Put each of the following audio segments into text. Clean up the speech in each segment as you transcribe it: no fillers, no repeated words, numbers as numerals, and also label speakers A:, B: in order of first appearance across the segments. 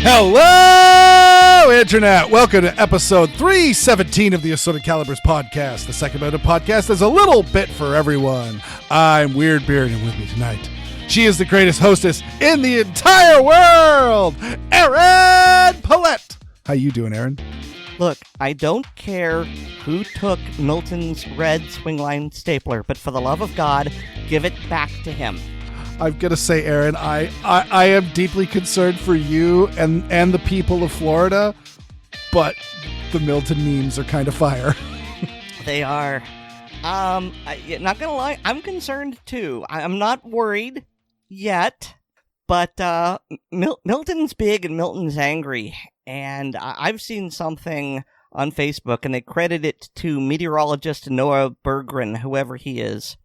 A: Hello, Internet! Welcome to episode 317 of the Assorted Calibers podcast. The second mode of podcast is a little bit for everyone. I'm Weer'd, and with me tonight, she is the greatest hostess in the entire world, Erin Paulette. How you doing, Erin?
B: Look, I don't care who took Milton's red swingline stapler, but for the love of God, give it back to him.
A: I've got to say, Erin, I am deeply concerned for you and the people of Florida, but the Milton memes are kind of fire.
B: They are. Not gonna lie, I'm concerned too. I'm not worried yet, but Milton's big and Milton's angry, and I've seen something on Facebook, and they credit it to meteorologist Noah Berggren, whoever he is,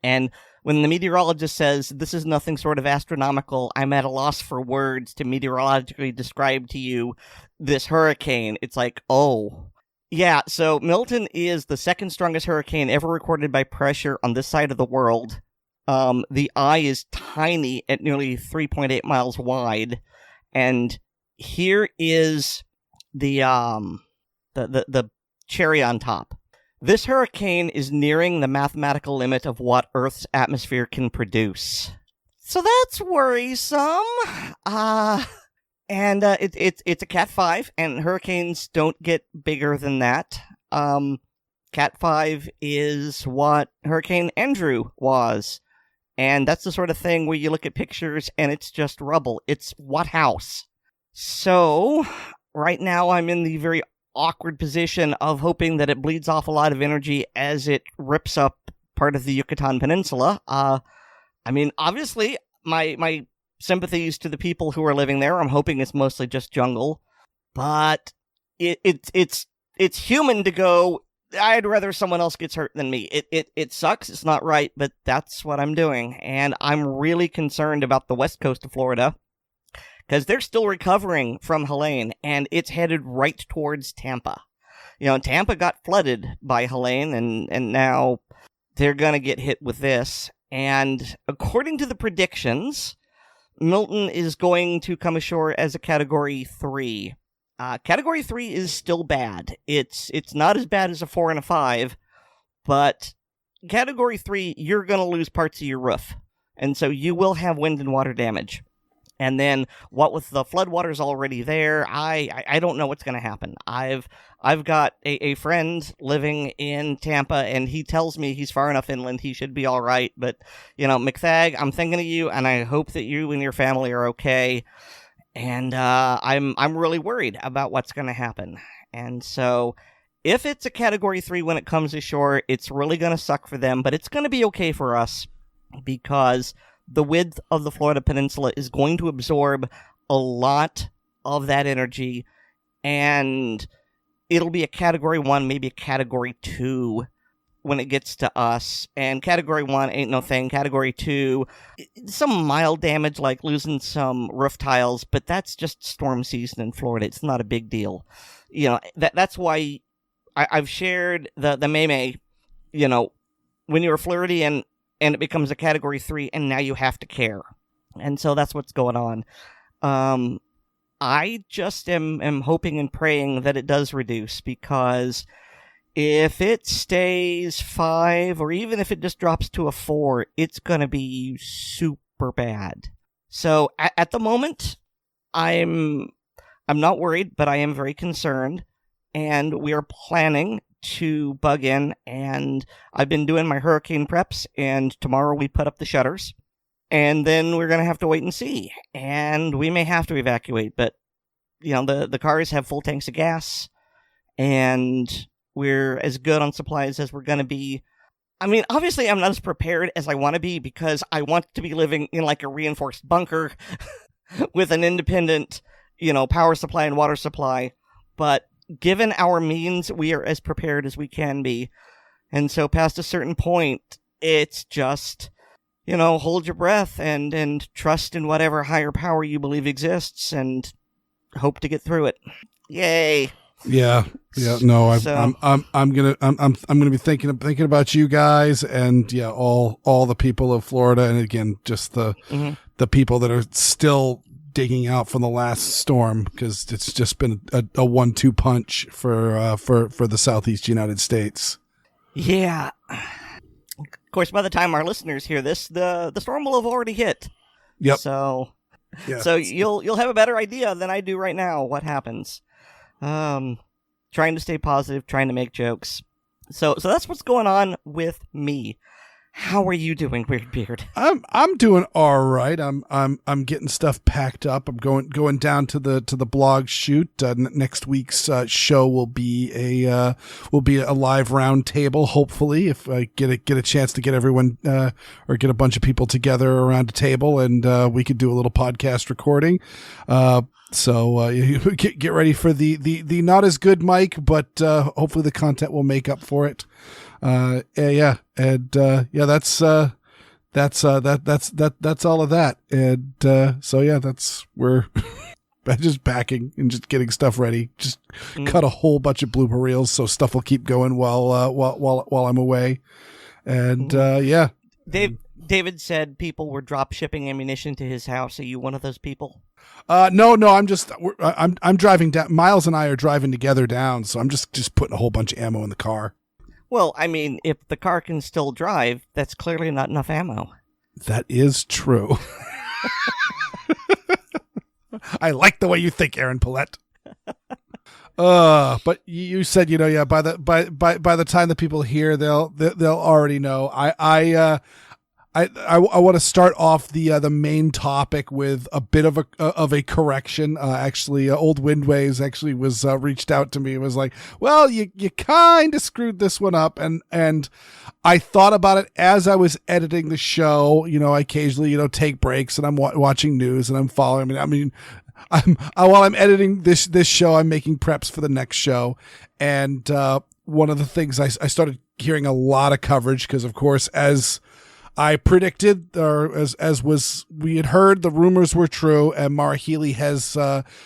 B: and when the meteorologist says, this is nothing sort of astronomical, I'm at a loss for words to meteorologically describe to you this hurricane, it's like, oh. Yeah, so Milton is the second strongest hurricane ever recorded by pressure on this side of the world. The eye is tiny at nearly 3.8 miles wide. And here is the cherry on top. This hurricane is nearing the mathematical limit of what Earth's atmosphere can produce. So that's worrisome. It's a Cat 5, and hurricanes don't get bigger than that. Cat 5 is what Hurricane Andrew was. And that's the sort of thing where you look at pictures and it's just rubble. It's what house? So, right now I'm in the very awkward position of hoping that it bleeds off a lot of energy as it rips up part of the Yucatan Peninsula. Obviously, my sympathies to the people who are living there. I'm hoping it's mostly just jungle, but it's human to go, I'd rather someone else gets hurt than me. It sucks. It's not right, but that's what I'm doing. And I'm really concerned about the west coast of Florida, because they're still recovering from Helene, and it's headed right towards Tampa. You know, Tampa got flooded by Helene, and now they're going to get hit with this. And according to the predictions, Milton is going to come ashore as a Category 3. Category 3 is still bad. It's not as bad as a 4 and a 5, but Category 3, you're going to lose parts of your roof. And so you will have wind and water damage. And then, what with the floodwaters already there, I don't know what's going to happen. I've got a friend living in Tampa, and he tells me he's far enough inland, he should be all right. But, you know, McFag, I'm thinking of you, and I hope that you and your family are okay. And I'm really worried about what's going to happen. And so, if it's a Category 3 when it comes ashore, it's really going to suck for them, but it's going to be okay for us, because the width of the Florida Peninsula is going to absorb a lot of that energy, and it'll be a Category 1, maybe a Category 2 when it gets to us. And Category 1 ain't no thing. Category 2, some mild damage like losing some roof tiles, but that's just storm season in Florida. It's not a big deal. You know, that's why I've shared the meme, you know, when you're Floridian and it becomes a Category 3, and now you have to care. And so that's what's going on. I just am hoping and praying that it does reduce, because if it stays 5, or even if it just drops to a 4, it's going to be super bad. So at the moment, I'm not worried, but I am very concerned, and we are planning to bug in, and I've been doing my hurricane preps, and tomorrow we put up the shutters, and then we're going to have to wait and see, and we may have to evacuate, but, you know, the cars have full tanks of gas, and we're as good on supplies as we're going to be. I mean, obviously I'm not as prepared as I want to be, because I want to be living in like a reinforced bunker with an independent, you know, power supply and water supply, but given our means, we are as prepared as we can be. And so past a certain point, It's just, hold your breath and trust in whatever higher power you believe exists and hope to get through it. Yay.
A: Yeah. No, I'm gonna be thinking about you guys and all the people of Florida, and again, just the people that are still digging out from the last storm, because it's just been a 1-2 punch for the Southeast United States.
B: Yeah. Of course, by the time our listeners hear this, the storm will have already hit.
A: Yep.
B: So
A: yeah.
B: So you'll have a better idea than I do right now what happens. Trying to stay positive, trying to make jokes. So that's what's going on with me. How are you doing, Weer'd?
A: I'm doing all right. I'm getting stuff packed up. I'm going down to the blog shoot. Next week's show will be a live round table. Hopefully, if I get a chance to get everyone or get a bunch of people together around a table, and we could do a little podcast recording. So get ready for the not as good mic, but hopefully the content will make up for it. That's all of that. And we're just packing and just getting stuff ready. Just cut a whole bunch of blooper reels so stuff will keep going while I'm away. And
B: David said people were drop shipping ammunition to his house. Are you one of those people?
A: No, I'm driving down. Miles and I are driving together down, so I'm just putting a whole bunch of ammo in the car.
B: Well, I mean, if the car can still drive, that's clearly not enough ammo.
A: That is true. I like the way you think, Aaron Paulette. But you said, by the time the people hear, they'll already know. I want to start off the main topic with a bit of a correction. Actually, Old Windways actually was reached out to me and was like, "Well, you kind of screwed this one up," and I thought about it as I was editing the show. I occasionally take breaks and I'm watching news and I'm following. I mean, while I'm editing this show, I'm making preps for the next show, and one of the things I started hearing a lot of coverage because, of course, as I predicted, or as we had heard, the rumors were true, and Maura Healey has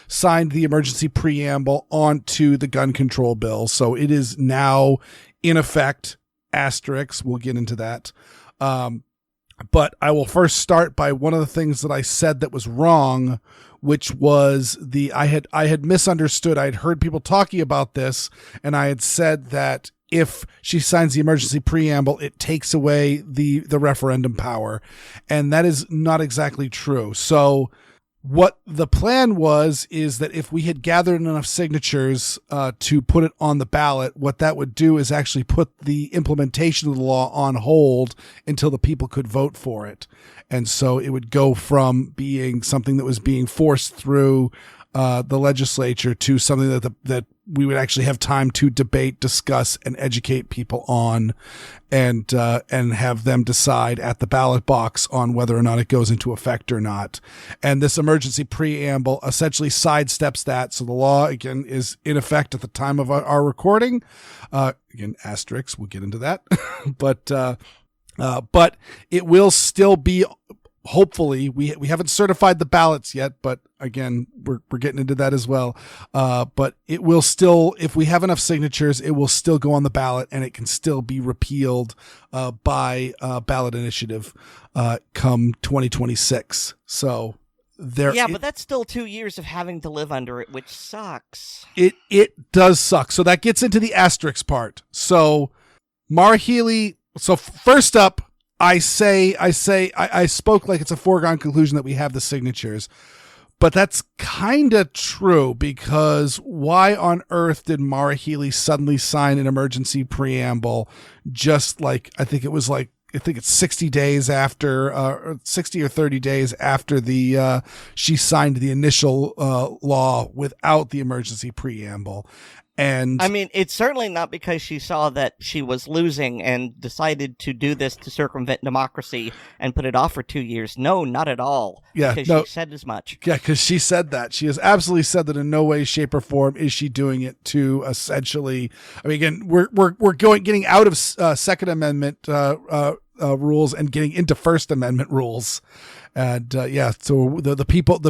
A: signed the emergency preamble onto the gun control bill, so it is now in effect. Asterisk, we'll get into that. But I will first start by one of the things that I said that was wrong, which was I had misunderstood. I had heard people talking about this, and I had said that if she signs the emergency preamble, it takes away the referendum power. And that is not exactly true. So what the plan is that if we had gathered enough signatures to put it on the ballot, what that would do is actually put the implementation of the law on hold until the people could vote for it. And so it would go from being something that was being forced through the legislature to something that we would actually have time to debate, discuss, and educate people on, and have them decide at the ballot box on whether or not it goes into effect or not. And this emergency preamble essentially sidesteps that. So the law, again, is in effect at the time of our recording. Again, asterisk, we'll get into that. But it will still be, hopefully, we haven't certified the ballots yet, but again, we're getting into that as well. But it will still, if we have enough signatures, it will still go on the ballot, and it can still be repealed by ballot initiative come 2026. So but that's still 2 years of having to live under it, which sucks. It does suck. So that gets into the asterisk part. So Maura Healey. So first up, I spoke like it's a foregone conclusion that we have the signatures, but that's kind of true, because why on earth did Maura Healey suddenly sign an emergency preamble just like, I think it's 60 days after, 60 or 30 days after she signed the initial law without the emergency preamble. And
B: I mean, it's certainly not because she saw that she was losing and decided to do this to circumvent democracy and put it off for 2 years. No, not at all.
A: Yeah,
B: because she said as much.
A: Yeah, because she said that. She has absolutely said that in no way, shape, or form is she doing it to essentially. I mean, again, we're getting out of Second Amendment rules and getting into First Amendment rules. And so the people, it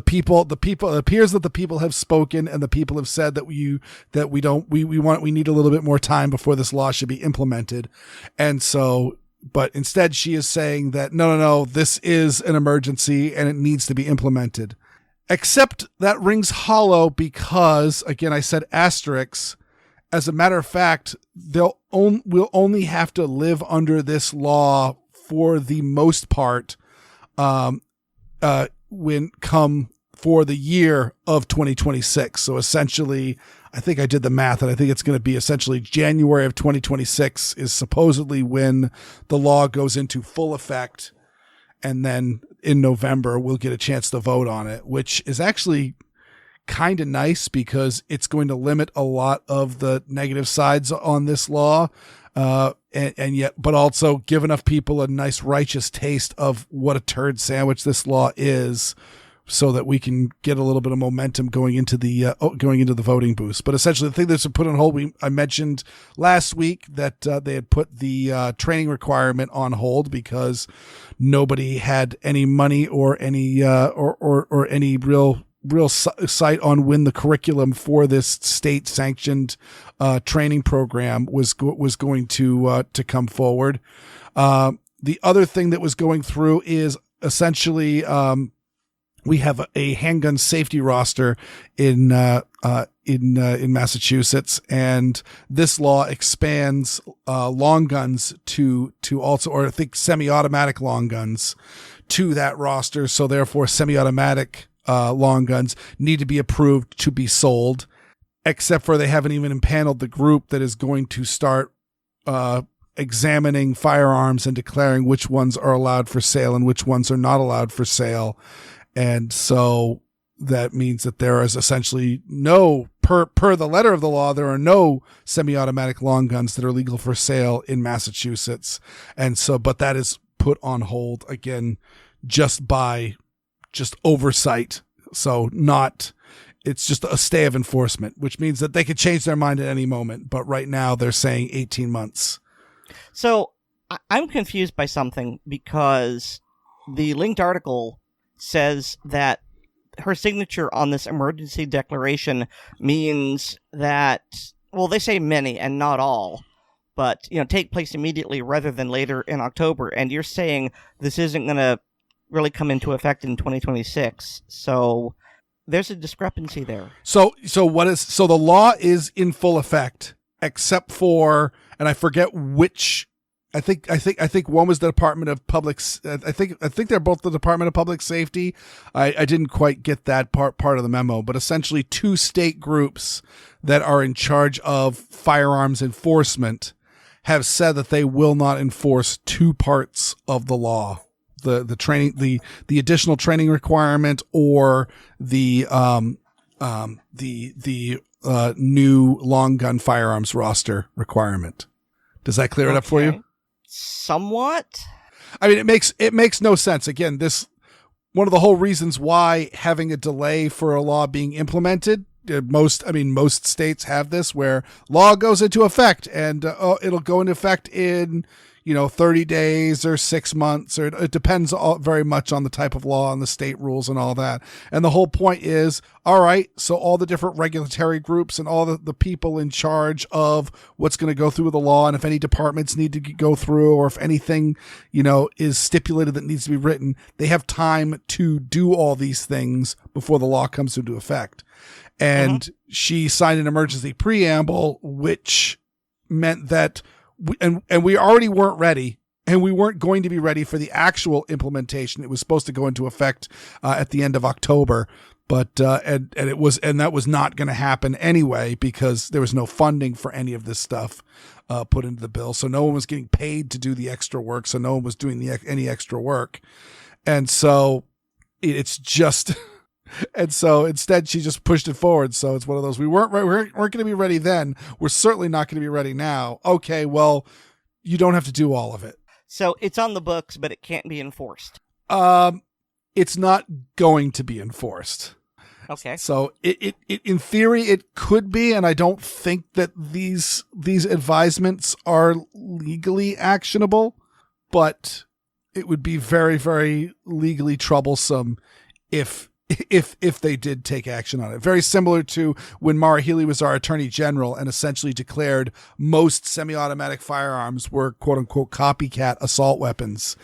A: appears that the people have spoken, and the people have said that we need a little bit more time before this law should be implemented. And so, but instead she is saying that no, this is an emergency and it needs to be implemented. Except that rings hollow because, again, I said asterisks. As a matter of fact, we'll only have to live under this law for the most part, when come for the year of 2026. So essentially, I think I did the math, and I think it's going to be essentially January of 2026 is supposedly when the law goes into full effect. And then in November, we'll get a chance to vote on it, which is actually kind of nice because it's going to limit a lot of the negative sides on this law. But also give enough people a nice righteous taste of what a turd sandwich this law is, so that we can get a little bit of momentum going into the voting booths. But essentially, the thing that's been put on hold, I mentioned last week that they had put the training requirement on hold because nobody had any money or any or any real sight on when the curriculum for this state sanctioned training program was going to come forward. The other thing that was going through is essentially we have a handgun safety roster in Massachusetts, and this law expands long guns to also, or I think semi-automatic long guns to that roster. So therefore, semi-automatic long guns need to be approved to be sold, except for they haven't even impaneled the group that is going to start examining firearms and declaring which ones are allowed for sale and which ones are not allowed for sale. And so that means that there is essentially no, per the letter of the law, there are no semi-automatic long guns that are legal for sale in Massachusetts. And so, but that is put on hold again, just oversight. So it's just a stay of enforcement, which means that they could change their mind at any moment. But right now they're saying 18 months.
B: So I'm confused by something, because the linked article says that her signature on this emergency declaration means that, well, they say many and not all, but, take place immediately rather than later in October. And you're saying this isn't going to really come into effect in 2026. So there's a discrepancy there. So
A: the law is in full effect, except for, and I forget which, I think one was the Department of Public. I think they're both the Department of Public Safety. I didn't quite get that part of the memo, but essentially two state groups that are in charge of firearms enforcement have said that they will not enforce two parts of the law: the training, the additional training requirement, or the new long gun firearms roster requirement. Does that clear it up for you?
B: Somewhat.
A: I mean, it makes no sense. Again, one of the whole reasons why having a delay for a law being implemented, most states have this, where law goes into effect and it'll go into effect in 30 days or 6 months, or it depends very much on the type of law and the state rules and all that. And the whole point is, all right, so all the different regulatory groups and all the people in charge of what's going to go through with the law, and if any departments need to go through, or if anything, is stipulated that needs to be written, they have time to do all these things before the law comes into effect. And she signed an emergency preamble, which meant that we already weren't ready, and we weren't going to be ready for the actual implementation. It was supposed to go into effect at the end of October, but that was not going to happen anyway, because there was no funding for any of this stuff put into the bill. So no one was getting paid to do the extra work. So no one was doing any extra work, and so it's just. And so instead, she just pushed it forward. So it's one of those, we weren't going to be ready then. We're certainly not going to be ready now. Okay, well, you don't have to do all of it.
B: So it's on the books, but it can't be enforced.
A: It's not going to be enforced.
B: Okay.
A: So it in theory it could be, and I don't think that these advisements are legally actionable. but it would be very, very legally troublesome if they did take action on it. Very similar to when Maura Healey was our attorney general and essentially declared most semi-automatic firearms were quote unquote copycat assault weapons,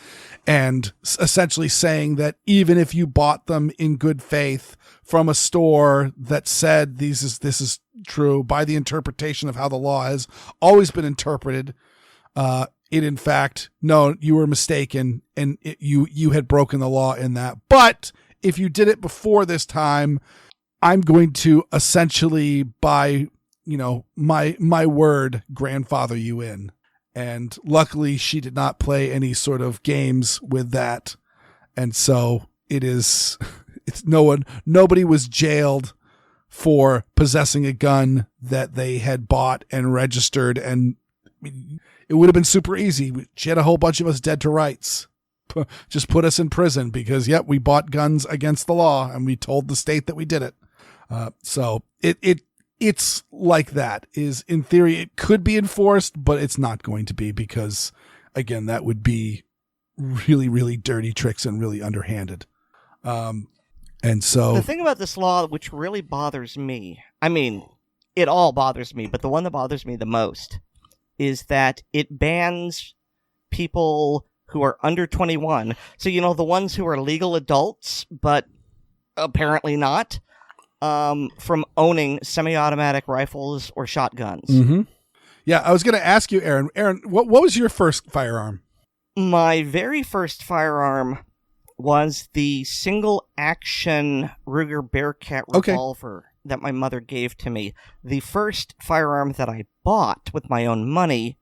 A: and essentially saying that even if you bought them in good faith from a store that said this is true by the interpretation of how the law has always been interpreted, in fact, no, you were mistaken and you had broken the law in that. But if you did it before this time, I'm going to essentially, by, my word, grandfather you in. And luckily she did not play any sort of games with that. And so nobody was jailed for possessing a gun that they had bought and registered. And it would have been super easy. She had a whole bunch of us dead to rights. Just put us in prison because, we bought guns against the law and we told the state that we did it. So it's like that. Is in theory, it could be enforced, but it's not going to be because, again, that would be really, really dirty tricks and really underhanded. And so
B: the thing about this law, which really bothers me, I mean, it all bothers me, but the one that bothers me the most is that it bans people who are under 21. So, the ones who are legal adults, but apparently not, from owning semi-automatic rifles or shotguns.
A: Mm-hmm. Yeah, I was going to ask you, Aaron. Aaron, what was your first firearm?
B: My very first firearm was the single-action Ruger Bearcat revolver that my mother gave to me. The first firearm that I bought with my own money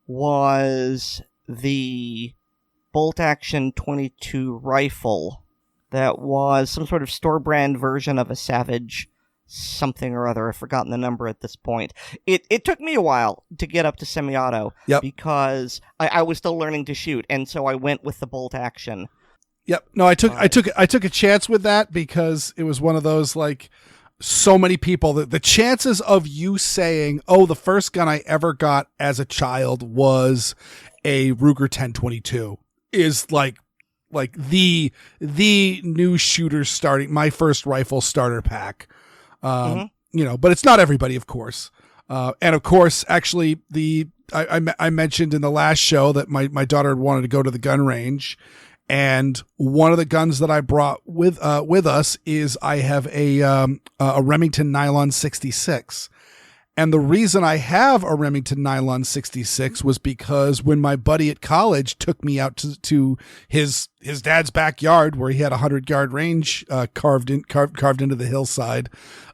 B: was the bolt-action .22 rifle that was some sort of store-brand version of a Savage something or other. I've forgotten the number at this point. It took me a while to get up to semi-auto because I was still learning to shoot, and so I went with the bolt-action.
A: Yep. No, I took a chance with that because it was one of those, like, so many people that the chances of you saying, "Oh, the first gun I ever got as a child was a Ruger 10/22," is like the new shooter starting, my first rifle starter pack. But it's not everybody, of course. And of course, actually I mentioned in the last show that my daughter had wanted to go to the gun range. And one of the guns that I brought with us is I have a Remington Nylon 66. And the reason I have a Remington Nylon 66 was because when my buddy at college took me out to his dad's backyard where he had 100-yard range carved into the hillside,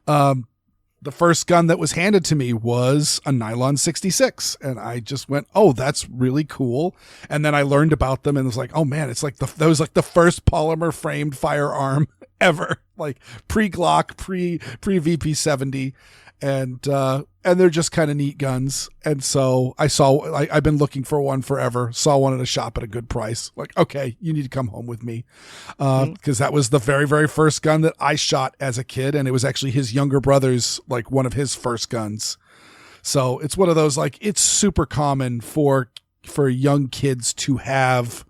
A: the first gun that was handed to me was a Nylon 66. And I just went, "Oh, that's really cool." And then I learned about them and was like, "Oh man, it's like that was like the first polymer framed firearm ever, like pre-Glock, pre-VP70. And they're just kind of neat guns. And so I've been looking for one forever, saw one at a shop at a good price. Like, okay, you need to come home with me. Because that was the very, very first gun that I shot as a kid. And it was actually his younger brother's, like one of his first guns. So it's one of those, like, it's super common for young kids to have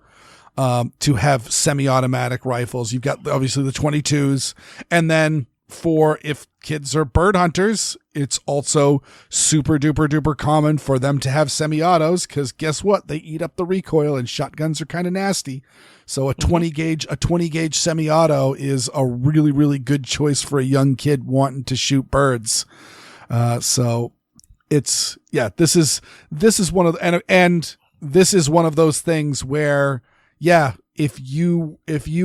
A: semi-automatic rifles. You've got obviously the 22s, and then for if kids are bird hunters, it's also super duper duper common for them to have semi-autos, because guess what? They eat up the recoil and shotguns are kind of nasty. So a 20 gauge semi-auto is a really, really good choice for a young kid wanting to shoot birds. So it's, this is one of, and this is one of those things where, if you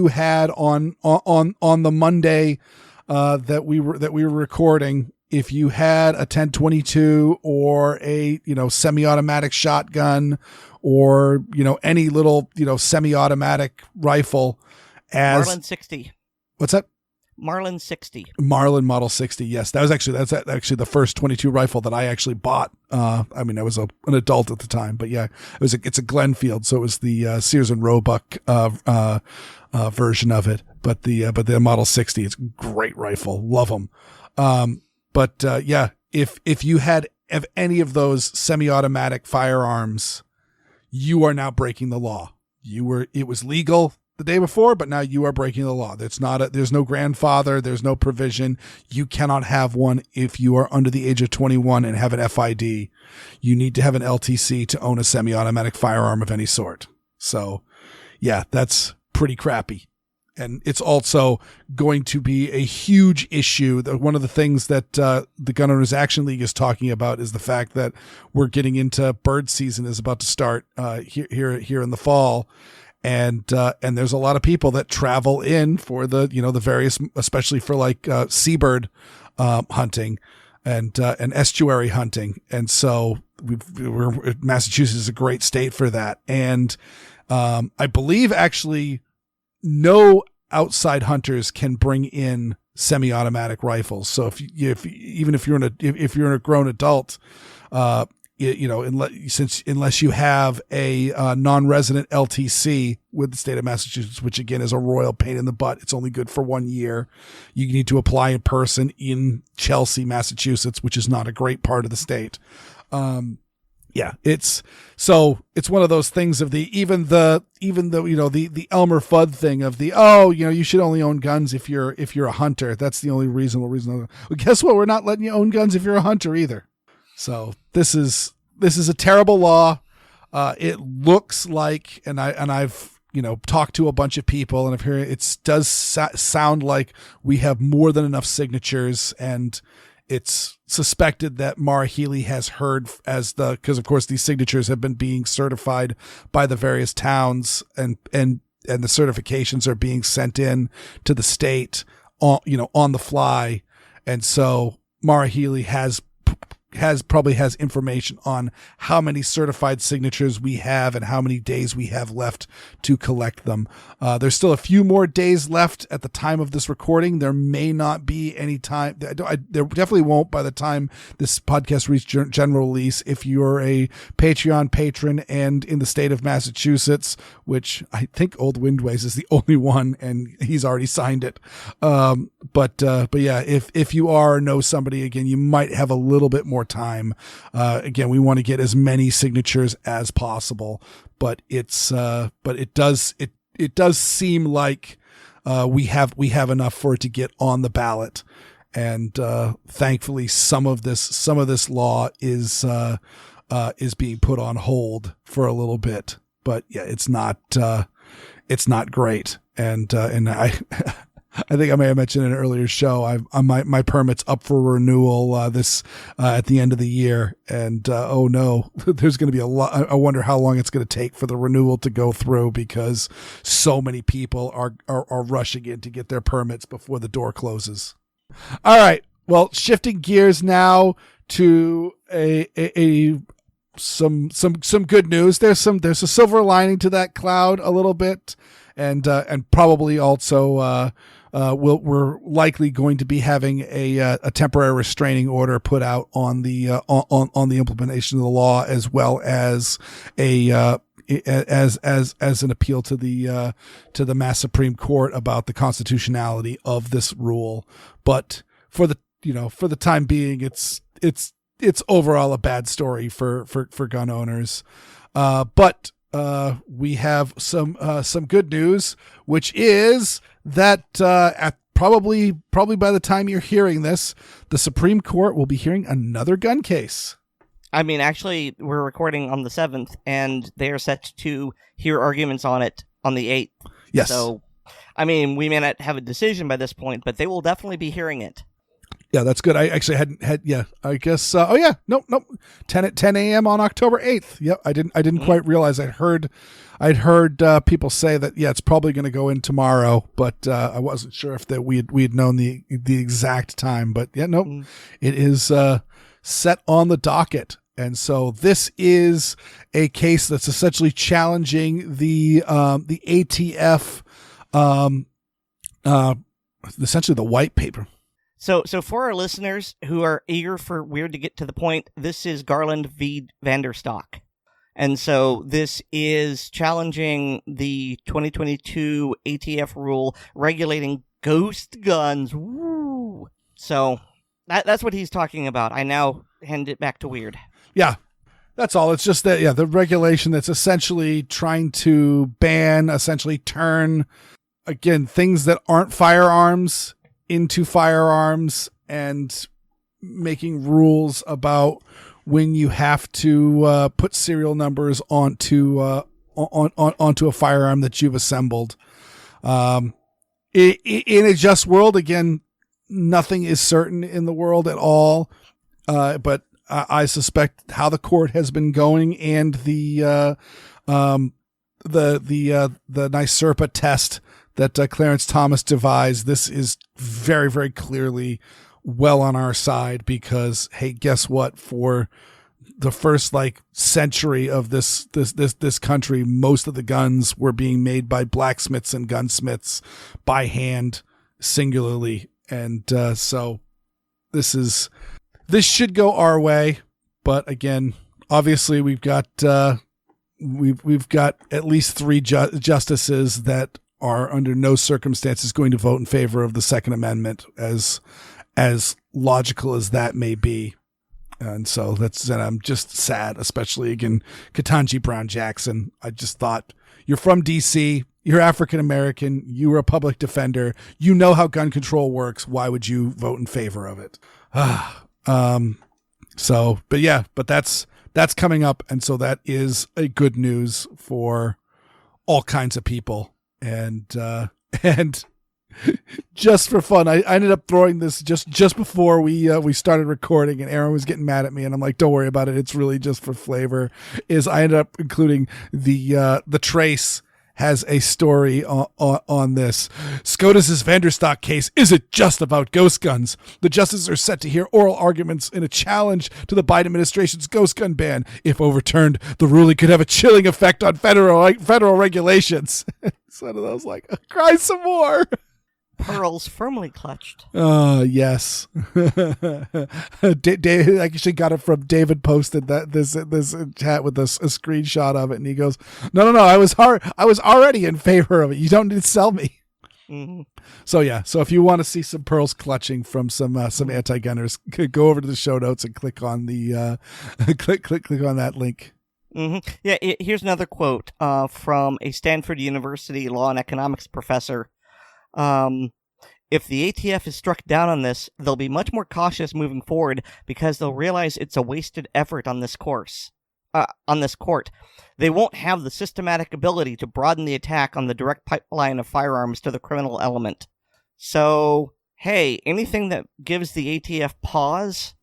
A: had on the Monday, that we were recording, if you had a 10/22 or a, semi-automatic shotgun or, any little, semi-automatic rifle as
B: Marlin 60.
A: What's that?
B: Marlin 60.
A: Marlin Model 60. Yes. That's actually the first 22 rifle that I actually bought. I was an adult at the time, but it's a Glenfield. So it was the Sears and Roebuck, version of it, but the Model 60, it's a great rifle. Love them. If you had any of those semi-automatic firearms, you are now breaking the law. it was legal the day before, but now you are breaking the law. There's no grandfather. There's no provision. You cannot have one if you are under the age of 21 and have an FID. You need to have an LTC to own a semi-automatic firearm of any sort. So yeah, that's pretty crappy. And it's also going to be a huge issue. One of the things that the Gun Owners Action League is talking about is the fact that we're getting into bird season is about to start here in the fall. And there's a lot of people that travel in for the various, especially for like seabird hunting and estuary hunting. And so Massachusetts is a great state for that. And I believe actually no outside hunters can bring in semi-automatic rifles. So if you're a grown adult, unless you have a non-resident LTC with the state of Massachusetts, which again is a royal pain in the butt. It's only good for 1 year. You need to apply in person in Chelsea, Massachusetts, which is not a great part of the state. Yeah, it's one of those things of even the Elmer Fudd thing of you should only own guns if you're a hunter. That's the only reasonable reason. Well, guess what? We're not letting you own guns if you're a hunter either. So this is a terrible law. It looks like, and I've talked to a bunch of people, and I've heard it does sound like we have more than enough signatures, and it's suspected that Maura Healey has heard because of course these signatures have been being certified by the various towns, and the certifications are being sent in to the state on the fly. And so Maura Healey probably has information on how many certified signatures we have and how many days we have left to collect them. There's still a few more days left at the time of this recording. There may not be any time. There definitely won't by the time this podcast reaches general release. If you're a Patreon patron and in the state of Massachusetts, which I think Old Windways is the only one, and he's already signed it. But yeah, if you are or know somebody, again, you might have a little bit more time. Again, we want to get as many signatures as possible, but it does seem like we have enough for it to get on the ballot. And thankfully some of this law is being put on hold for a little bit. But yeah, it's not great. And I think I may have mentioned in an earlier show, my permit's up for renewal at the end of the year, and oh no, there's going to be a lot. I wonder how long it's going to take for the renewal to go through, because so many people are rushing in to get their permits before the door closes. All right, well, shifting gears now to some good news. There's a silver lining to that cloud a little bit, and probably also we're likely going to be having a temporary restraining order put out on the implementation of the law, as well as as an appeal to the Mass Supreme Court about the constitutionality of this rule. But for the time being, it's overall a bad story for gun owners. But we have some good news, which is that probably by the time you're hearing this, the Supreme Court will be hearing another gun case.
B: I mean, actually, we're recording on the 7th, and they are set to hear arguments on it on the 8th.
A: Yes.
B: So, I mean, we may not have a decision by this point, but they will definitely be heard it.
A: Yeah, that's good. I actually hadn't had. Yeah, I guess. Oh yeah, nope. 10 a.m. on October 8th. Yep, I didn't quite realize. I'd heard people say that. Yeah, it's probably going to go in tomorrow, but I wasn't sure if that we had known the exact time. But yeah, nope. It is set on the docket, and so this is a case that's essentially challenging the ATF, essentially the white paper.
B: So for our listeners who are eager for Weer'd to get to the point, this is Garland v. VanDerStok. And so this is challenging the 2022 ATF rule regulating ghost guns. Woo! So that's what he's talking about. I now hand it back to Weer'd.
A: Yeah. That's all. It's just that, the regulation that's essentially trying to essentially turn, again, things that aren't firearms into firearms, and making rules about when you have to put serial numbers onto a firearm that you've assembled. In a just world, again, nothing is certain in the world at all, but I suspect how the court has been going, and the NYSERPA test that Clarence Thomas devised, this is very, very clearly well on our side, because, hey, guess what? For the first century of this country, most of the guns were being made by blacksmiths and gunsmiths by hand, singularly, and so this should go our way. But again, obviously, we've got at least 3 justices that are under no circumstances going to vote in favor of the Second Amendment, as logical as that may be. And so I'm just sad, especially, again, Ketanji Brown Jackson. I just thought, you're from DC, you're African American, you were a public defender, you know how gun control works. Why would you vote in favor of it? But that's coming up. And so that is a good news for all kinds of people. And just for fun, I ended up throwing this just before we started recording, and Aaron was getting mad at me, and I'm like, don't worry about it, it's really just for flavor. I ended up including the Trace has a story on this. SCOTUS's VanDerStok case isn't just about ghost guns. The justices are set to hear oral arguments in a challenge to the Biden administration's ghost gun ban. If overturned, the ruling could have a chilling effect on federal regulations. It's one of those cry some more.
B: Pearls firmly clutched.
A: Yes. Dave actually got it from David. Posted this chat with a screenshot of it, and he goes, "No, I was already in favor of it. You don't need to sell me." Mm-hmm. So if you want to see some pearls clutching from some anti-gunners, go over to the show notes and click on the click on that link.
B: Mm-hmm. Yeah, here's another quote from a Stanford University law and economics professor. If the ATF is struck down on this, they'll be much more cautious moving forward, because they'll realize it's a wasted effort on this court. They won't have the systematic ability to broaden the attack on the direct pipeline of firearms to the criminal element. So, hey, anything that gives the ATF pause,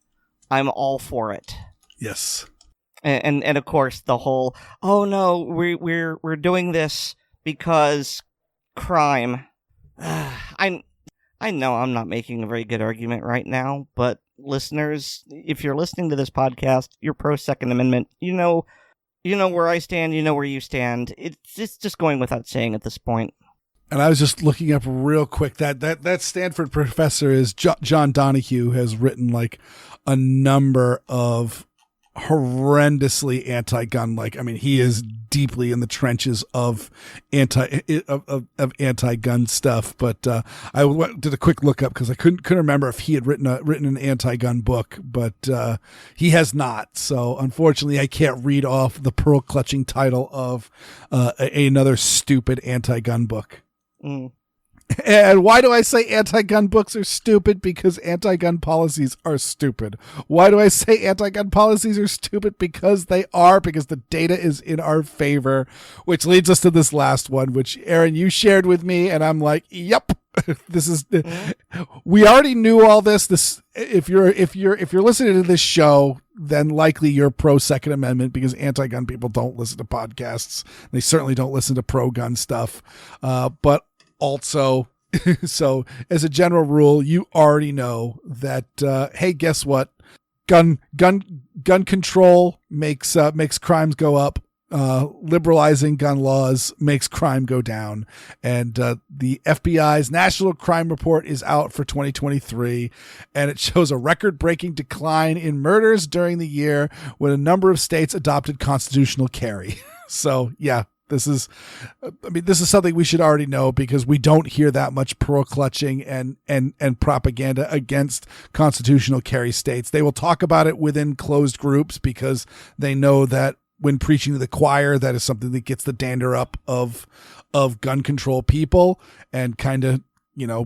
B: I'm all for it.
A: Yes.
B: And of course the whole, oh no, we're doing this because crime. I know I'm not making a very good argument right now, but listeners, if you're listening to this podcast, you're pro Second Amendment. You know where I stand. You know where you stand. It's just going without saying at this point.
A: And I was just looking up real quick that Stanford professor is John Donahue, has written a number of horrendously anti-gun. He is deeply in the trenches of anti-gun stuff. But I did a quick look up because I couldn't remember if he had written an anti-gun book, but he has not. So unfortunately, I can't read off the pearl clutching title of another stupid anti-gun book. Mm. And why do I say anti-gun books are stupid? Because anti-gun policies are stupid. Why do I say anti-gun policies are stupid? Because they are, because the data is in our favor, which leads us to this last one, which Aaron, you shared with me, and I'm like, yep, this is, we already knew all this. If you're listening to this show, then likely you're pro Second Amendment, because anti-gun people don't listen to podcasts. They certainly don't listen to pro-gun stuff. But also, so as a general rule, you already know that, hey, guess what? Gun control makes crimes go up. Liberalizing gun laws makes crime go down. And the FBI's National Crime Report is out for 2023, and it shows a record-breaking decline in murders during the year when a number of states adopted constitutional carry. So, yeah, This is something we should already know because we don't hear that much pearl clutching and propaganda against constitutional carry states. They will talk about it within closed groups because they know that when preaching to the choir, that is something that gets the dander up of gun control people and kind of,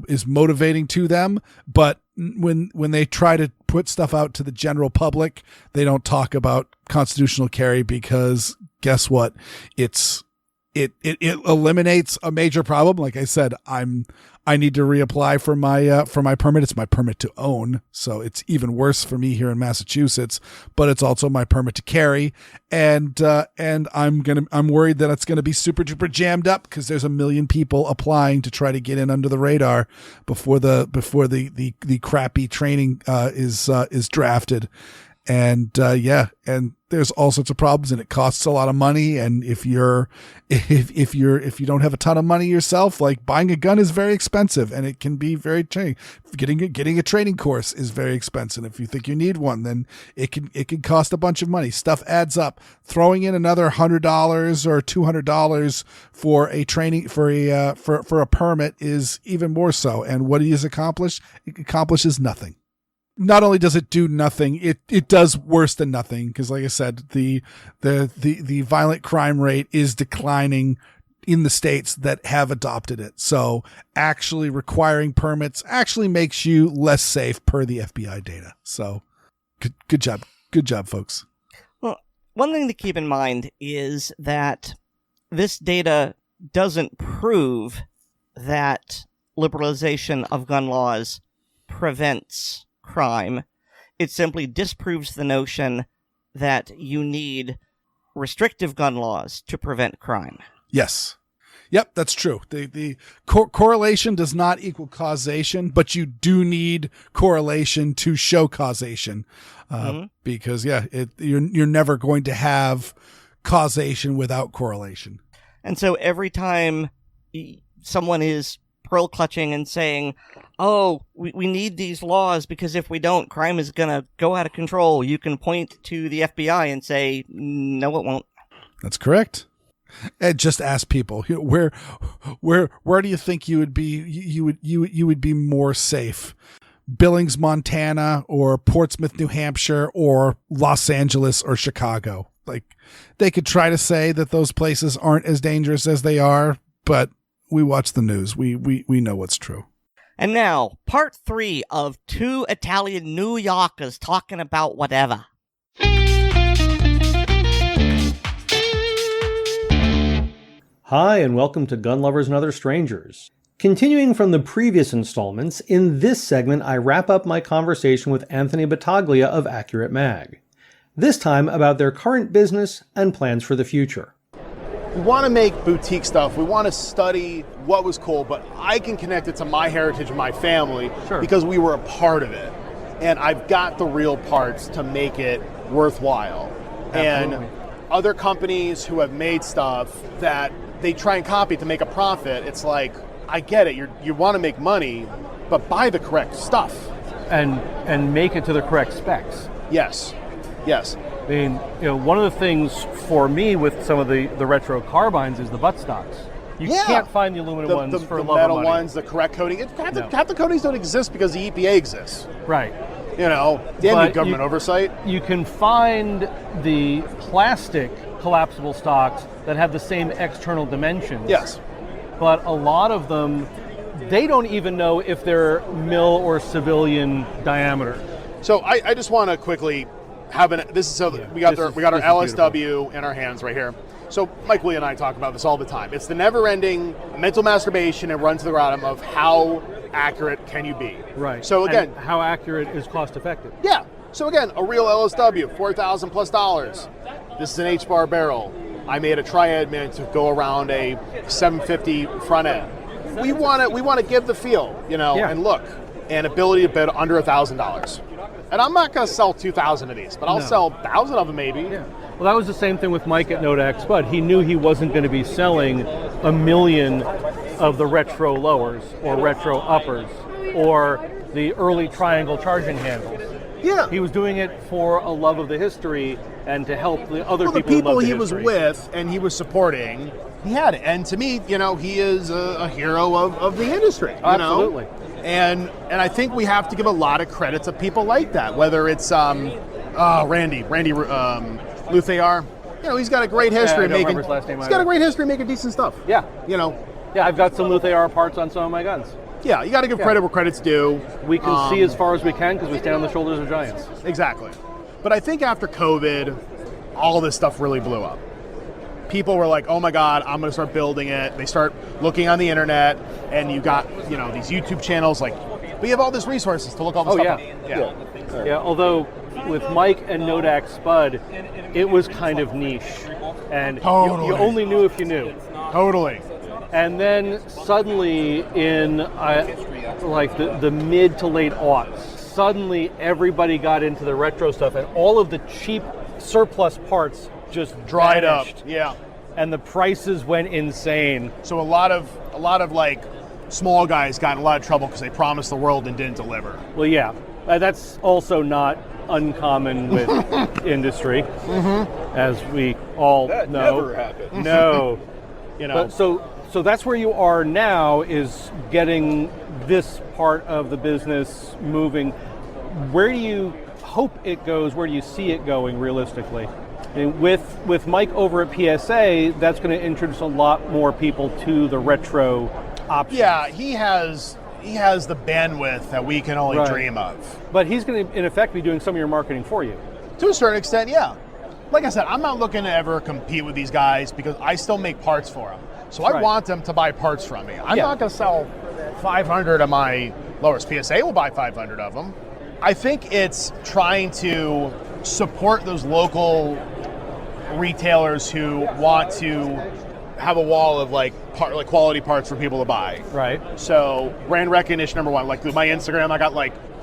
A: is motivating to them. But when they try to put stuff out to the general public, they don't talk about constitutional carry because guess what? It eliminates a major problem. Like I said, I need to reapply for my permit. It's my permit to own, so it's even worse for me here in Massachusetts. But it's also my permit to carry, and I'm worried that it's gonna be super duper jammed up because there's 1 million people applying to try to get in under the radar before the crappy training is drafted. And and there's all sorts of problems, and it costs a lot of money. And if you don't have a ton of money yourself, like buying a gun is very expensive, and it can be very getting a training course is very expensive. If you think you need one, then it can cost a bunch of money. Stuff adds up. Throwing in another $100 or $200 for a training for a permit is even more so. And what it accomplishes nothing. Not only does it do nothing, it does worse than nothing. Because like I said, the violent crime rate is declining in the states that have adopted it. So actually requiring permits actually makes you less safe per the FBI data. So good job. Good job, folks.
B: Well, one thing to keep in mind is that this data doesn't prove that liberalization of gun laws prevents crime. It simply disproves the notion that you need restrictive gun laws to prevent crime.
A: Yes. Yep, that's true. The correlation does not equal causation, but you do need correlation to show causation, because you're never going to have causation without correlation.
B: And so every time someone is pearl clutching and saying, oh, we need these laws because if we don't, crime is going to go out of control, you can point to the FBI and say, no, it won't.
A: That's correct. And just ask people, where do you think you would be? You would be more safe, Billings, Montana, or Portsmouth, New Hampshire, or Los Angeles or Chicago? Like, they could try to say that those places aren't as dangerous as they are, but we watch the news. We know what's true.
B: And now, part 3 of 2 Italian New Yorkers talking about whatever.
C: Hi, and welcome to Gun Lovers and Other Strangers. Continuing from the previous installments, in this segment I wrap up my conversation with Anthony Battaglia of Accurate Mag. This time about their current business and plans for the future.
D: We want to make boutique stuff. We want to study what was cool, but I can connect it to my heritage and my family because we were a part of it. And I've got the real parts to make it worthwhile. Absolutely. And other companies who have made stuff that they try and copy to make a profit, it's like, I get it, you want to make money, but buy the correct stuff.
E: And make it to the correct specs.
D: Yes.
E: I mean, one of the things for me with some of the retro carbines is the buttstocks. You can't find the aluminum ones for
D: the
E: love
D: metal
E: of money.
D: ones, the correct coating. Half the coatings don't exist because the EPA exists.
E: Right.
D: Damn you, government oversight.
E: You can find the plastic collapsible stocks that have the same external dimensions.
D: Yes.
E: But a lot of them, they don't even know if they're mil or civilian diameter.
D: So I just want to quickly have we got our LSW beautiful in our hands right here. So Mike Lee and I talk about this all the time. It's the never-ending mental masturbation and run to the bottom of how accurate can you be.
E: Right.
D: So again,
E: and how accurate is cost-effective?
D: Yeah. So again, a real LSW, $4,000+. This is an H-bar barrel. I made a triad mint to go around a 750 front end. We want to give the feel, and look, and ability to bid under $1,000. And I'm not going to sell 2,000 of these, but I'll sell 1,000 of them maybe.
E: Yeah. Well, that was the same thing with Mike at Nodax Spud. He knew he wasn't going to be selling 1 million of the retro lowers or retro uppers or the early triangle charging handles.
D: Yeah.
E: He was doing it for a love of the history and to help the other
D: the
E: people who
D: people
E: love the
D: he was
E: history.
D: with and he was supporting, he had it. And to me, he is a hero of the industry.
E: Absolutely.
D: And I think we have to give a lot of credit to people like that, whether it's Randy Luthar. He's got a great history
E: I don't
D: making.
E: remember his last name
D: He's
E: either.
D: got a great history making decent stuff.
E: Yeah. Yeah, I've got some Luthar parts on some of my guns.
D: Yeah, you got to give credit where credit's due.
E: We can see as far as we can because we stand on the shoulders of giants.
D: Exactly. But I think after COVID, all this stuff really blew up. People were like, oh my God, I'm going to start building it. They start looking on the internet, and you got, these YouTube channels like, we have all these resources to look all this stuff up.
E: Yeah, although with Mike and Nodak Spud, it was kind of niche. And you only knew if you knew.
D: Totally.
E: And then suddenly in the mid to late aughts, suddenly everybody got into the retro stuff, and all of the cheap surplus parts just
D: dried
E: vanished.
D: up. Yeah.
E: And the prices went insane.
D: So a lot of like small guys got in a lot of trouble because they promised the world and didn't deliver.
E: Well, yeah, that's also not uncommon with industry, as we all know.
F: That never happened.
E: No.
D: But
E: So that's where you are now, is getting this part of the business moving. Where do you hope it goes? Where do you see it going realistically? And with Mike over at PSA, that's going to introduce a lot more people to the retro options.
D: Yeah, he has the bandwidth that we can only dream of.
E: But he's going to, in effect, be doing some of your marketing for you.
D: To a certain extent, yeah. Like I said, I'm not looking to ever compete with these guys because I still make parts for them. So I want them to buy parts from me. I'm not going to sell 500 of my lowers. PSA will buy 500 of them. I think it's trying to support those local retailers who want to have a wall of quality parts for people to buy.
E: Right.
D: So brand recognition, number one. Like with my Instagram, I got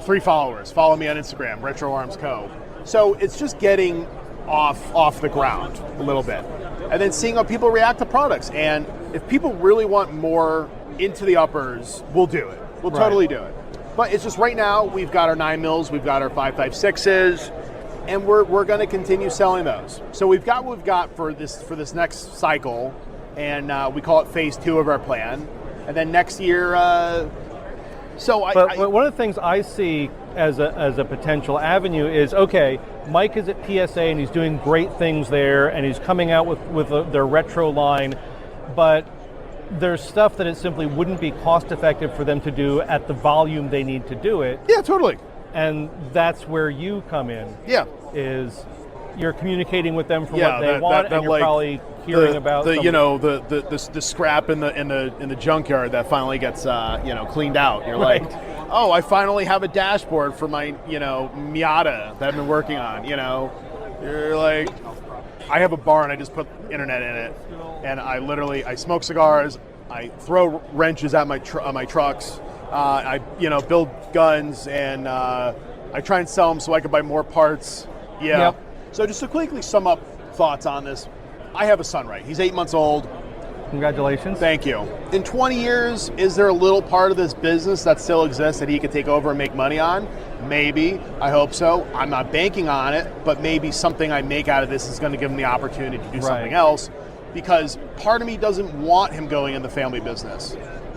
D: 3 followers. Follow me on Instagram, Retro Arms Co. So it's just getting off the ground a little bit. And then seeing how people react to products. And if people really want more into the uppers, we'll do it. We'll totally do it. But it's just right now, we've got our 9mm, we've got our 5.56s, and we're going to continue selling those. So we've got what we've got for this next cycle, and we call it phase 2 of our plan. And then next year,
E: But one of the things I see as a potential avenue is, okay, Mike is at PSA and he's doing great things there, and he's coming out with their retro line, but there's stuff that it simply wouldn't be cost effective for them to do at the volume they need to do it.
D: Yeah, totally.
E: And that's where you come in.
D: Yeah.
E: Is you're communicating with them for what they want, and you're probably hearing about
D: the scrap in the junkyard that finally gets cleaned out. You're like, oh, I finally have a dashboard for my Miata that I've been working on. You're like, I have a barn. I just put internet in it, and I smoke cigars. I throw wrenches at my trucks. I build guns, and I try and sell them so I can buy more parts. Yeah.
E: Yep.
D: So just to quickly sum up thoughts on this, I have a son, right? He's 8 months old.
E: Congratulations.
D: Thank you. In 20 years, is there a little part of this business that still exists that he could take over and make money on? Maybe. I hope so. I'm not banking on it, but maybe something I make out of this is going to give him the opportunity to do something else, because part of me doesn't want him going in the family business.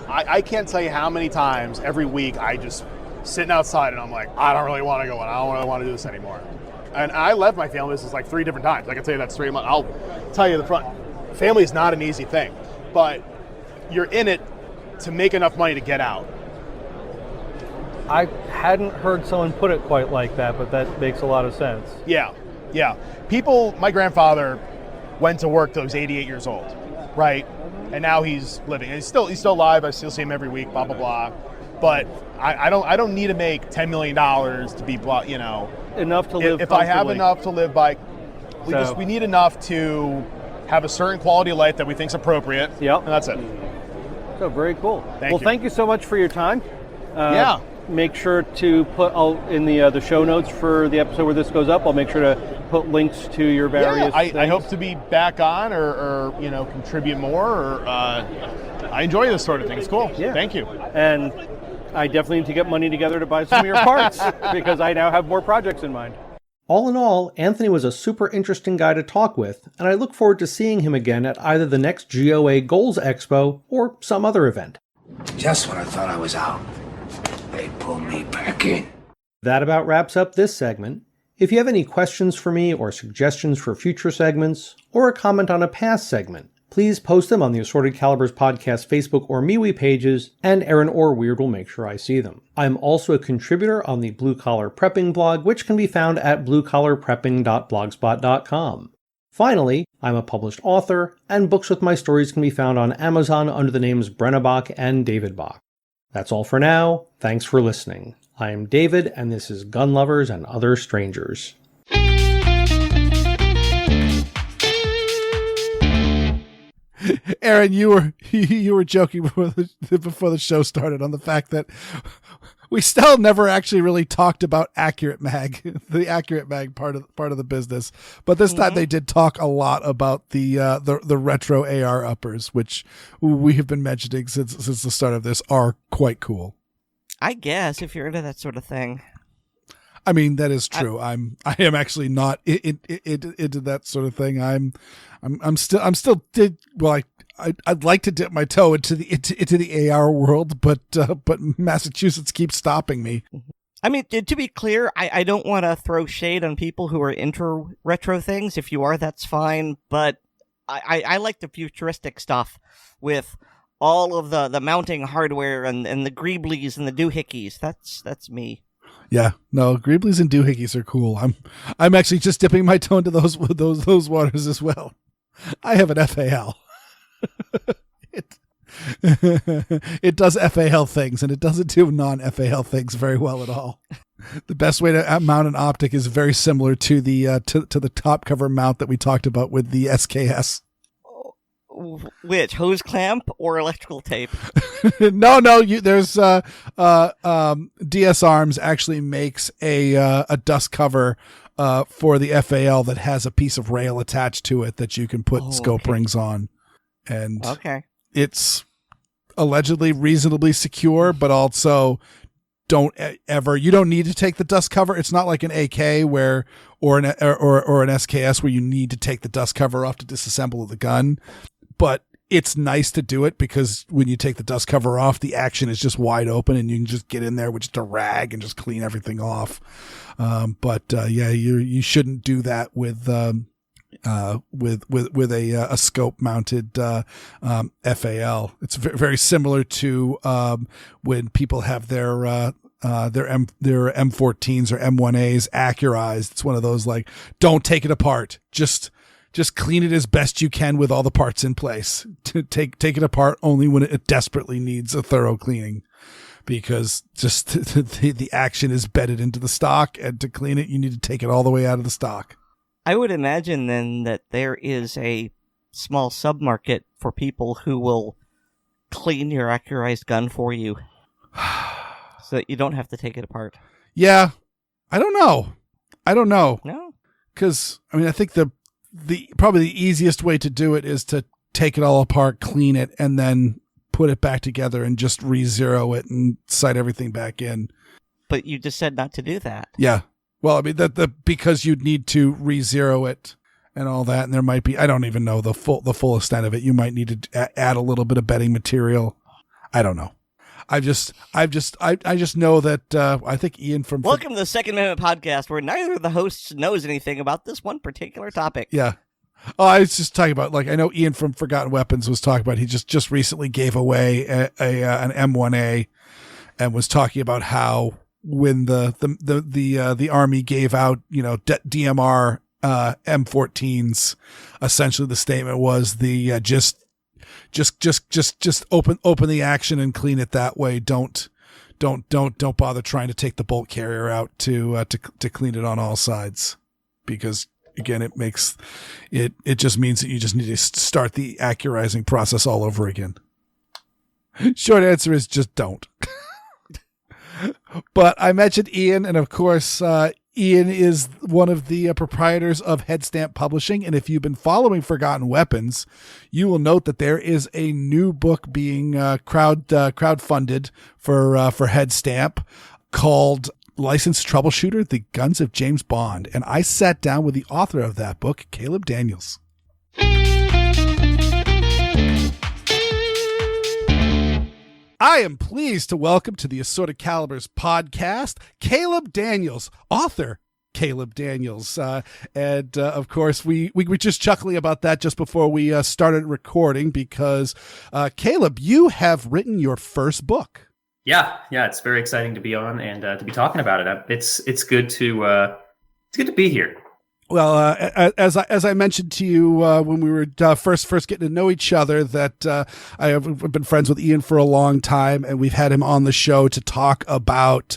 D: I can't tell you how many times every week I just sitting outside and I'm like, I don't really want to go in. I don't really want to do this anymore. And I left my family business 3 different times. I can tell you that straight. I'll tell you the front. Family is not an easy thing, but you're in it to make enough money to get out.
E: I hadn't heard someone put it quite like that, but that makes a lot of sense.
D: Yeah. My grandfather went to work till he was 88 years old, right? And now he's living. And he's still alive. I still see him every week. Blah blah blah. But I don't need to make $10 million to be
E: enough to live.
D: If I have enough to live by, we need enough to have a certain quality of life that we think is appropriate.
E: Yep.
D: And that's it.
E: So very cool.
D: Thank
E: you so much for your time.
D: Yeah.
E: Make sure to put in the show notes for the episode where this goes up. I'll make sure to put links to your various.
D: I hope to be back on or contribute more. Or I enjoy this sort of thing. It's cool.
E: Yeah.
D: Thank you.
E: And I definitely need to get money together to buy some of your parts because I now have more projects in mind.
C: All in all, Anthony was a super interesting guy to talk with, and I look forward to seeing him again at either the next GOA Goals Expo or some other event.
F: Just when I thought I was out, they pulled me back in.
C: That about wraps up this segment. If you have any questions for me or suggestions for future segments, or a comment on a past segment, please post them on the Assorted Calibers Podcast Facebook or MeWe pages, and Aaron or Weer'd will make sure I see them. I'm also a contributor on the Blue Collar Prepping blog, which can be found at bluecollarprepping.blogspot.com. Finally, I'm a published author, and books with my stories can be found on Amazon under the names Brena Bock and David Bock. That's all for now. Thanks for listening. I am David, and this is Gun Lovers and Other Strangers.
A: Aaron, you were joking before the show started on the fact that we still never actually really talked about Accurate Mag, the Accurate Mag part of the business. But this time they did talk a lot about the retro AR uppers, which we have been mentioning since the start of this, are quite cool. I
B: guess if you're into that sort of thing.
A: I mean, that is true. I am actually not into that sort of thing. I'd like to dip my toe into the AR world, but Massachusetts keeps stopping me.
B: I mean, to be clear, I don't want to throw shade on people who are into retro things. If you are, that's fine. But I like the futuristic stuff with all of the mounting hardware and the greeblies and the doohickeys. That's me.
A: Yeah, no, greeblies and doohickeys are cool. I'm actually just dipping my toe into those waters as well. I have an FAL. It does FAL things, and it doesn't do non-FAL things very well at all. The best way to mount an optic is very similar to the to the top cover mount that we talked about with the SKS.
B: Which, hose clamp or electrical tape?
A: No. There's DS Arms actually makes a dust cover for the FAL that has a piece of rail attached to it that you can put scope rings on, and it's allegedly reasonably secure, but also you don't need to take the dust cover. It's not like an AK or an SKS where you need to take the dust cover off to disassemble the gun. But it's nice to do it because when you take the dust cover off, the action is just wide open and you can just get in there with just a rag and just clean everything off. You shouldn't do that with a scope mounted FAL. It's very similar to when people have their M14s or M1As accurized. It's one of those like, don't take it apart. Just clean it as best you can with all the parts in place. To take it apart only when it desperately needs a thorough cleaning, because just the action is bedded into the stock, and to clean it, you need to take it all the way out of the stock.
B: I would imagine then that there is a small submarket for people who will clean your accurized gun for you, so that you don't have to take it apart.
A: Yeah, I don't know.
B: No,
A: because I mean, I think the probably the easiest way to do it is to take it all apart, clean it, and then put it back together and just re-zero it and sight everything back in.
B: But you just said not to do that.
A: Yeah. Well, I mean, because you'd need to re-zero it and all that, and there might be, I don't even know the full extent of it. You might need to add a little bit of bedding material. I don't know. I just know that I think Ian from
B: Welcome to the Second Amendment podcast, where neither of the hosts knows anything about this one particular topic.
A: Yeah. Oh, I was just talking about, like, I know Ian from Forgotten Weapons was talking about, he just recently gave away an M1A and was talking about how when the Army gave out, DMR M14s, essentially the statement was just open the action and clean it that way. Don't bother trying to take the bolt carrier out to clean it on all sides, because again, it just means that you just need to start the accurizing process all over again. Short answer is just don't. But I mentioned Ian, and of course, Ian is one of the proprietors of Headstamp Publishing, and if you've been following Forgotten Weapons, you will note that there is a new book being crowdfunded for Headstamp called Licensed Troubleshooter: The Guns of James Bond, and I sat down with the author of that book, Caleb Daniels. I am pleased to welcome to the Assorted Calibers podcast, Caleb Daniels, author Caleb Daniels. And of course, we were just chuckling about that just before we started recording because, Caleb, you have written your first book.
G: Yeah, it's very exciting to be on and to be talking about it. It's good to be here.
A: Well, as I mentioned to you when we were first getting to know each other, that I have been friends with Ian for a long time, and we've had him on the show to talk about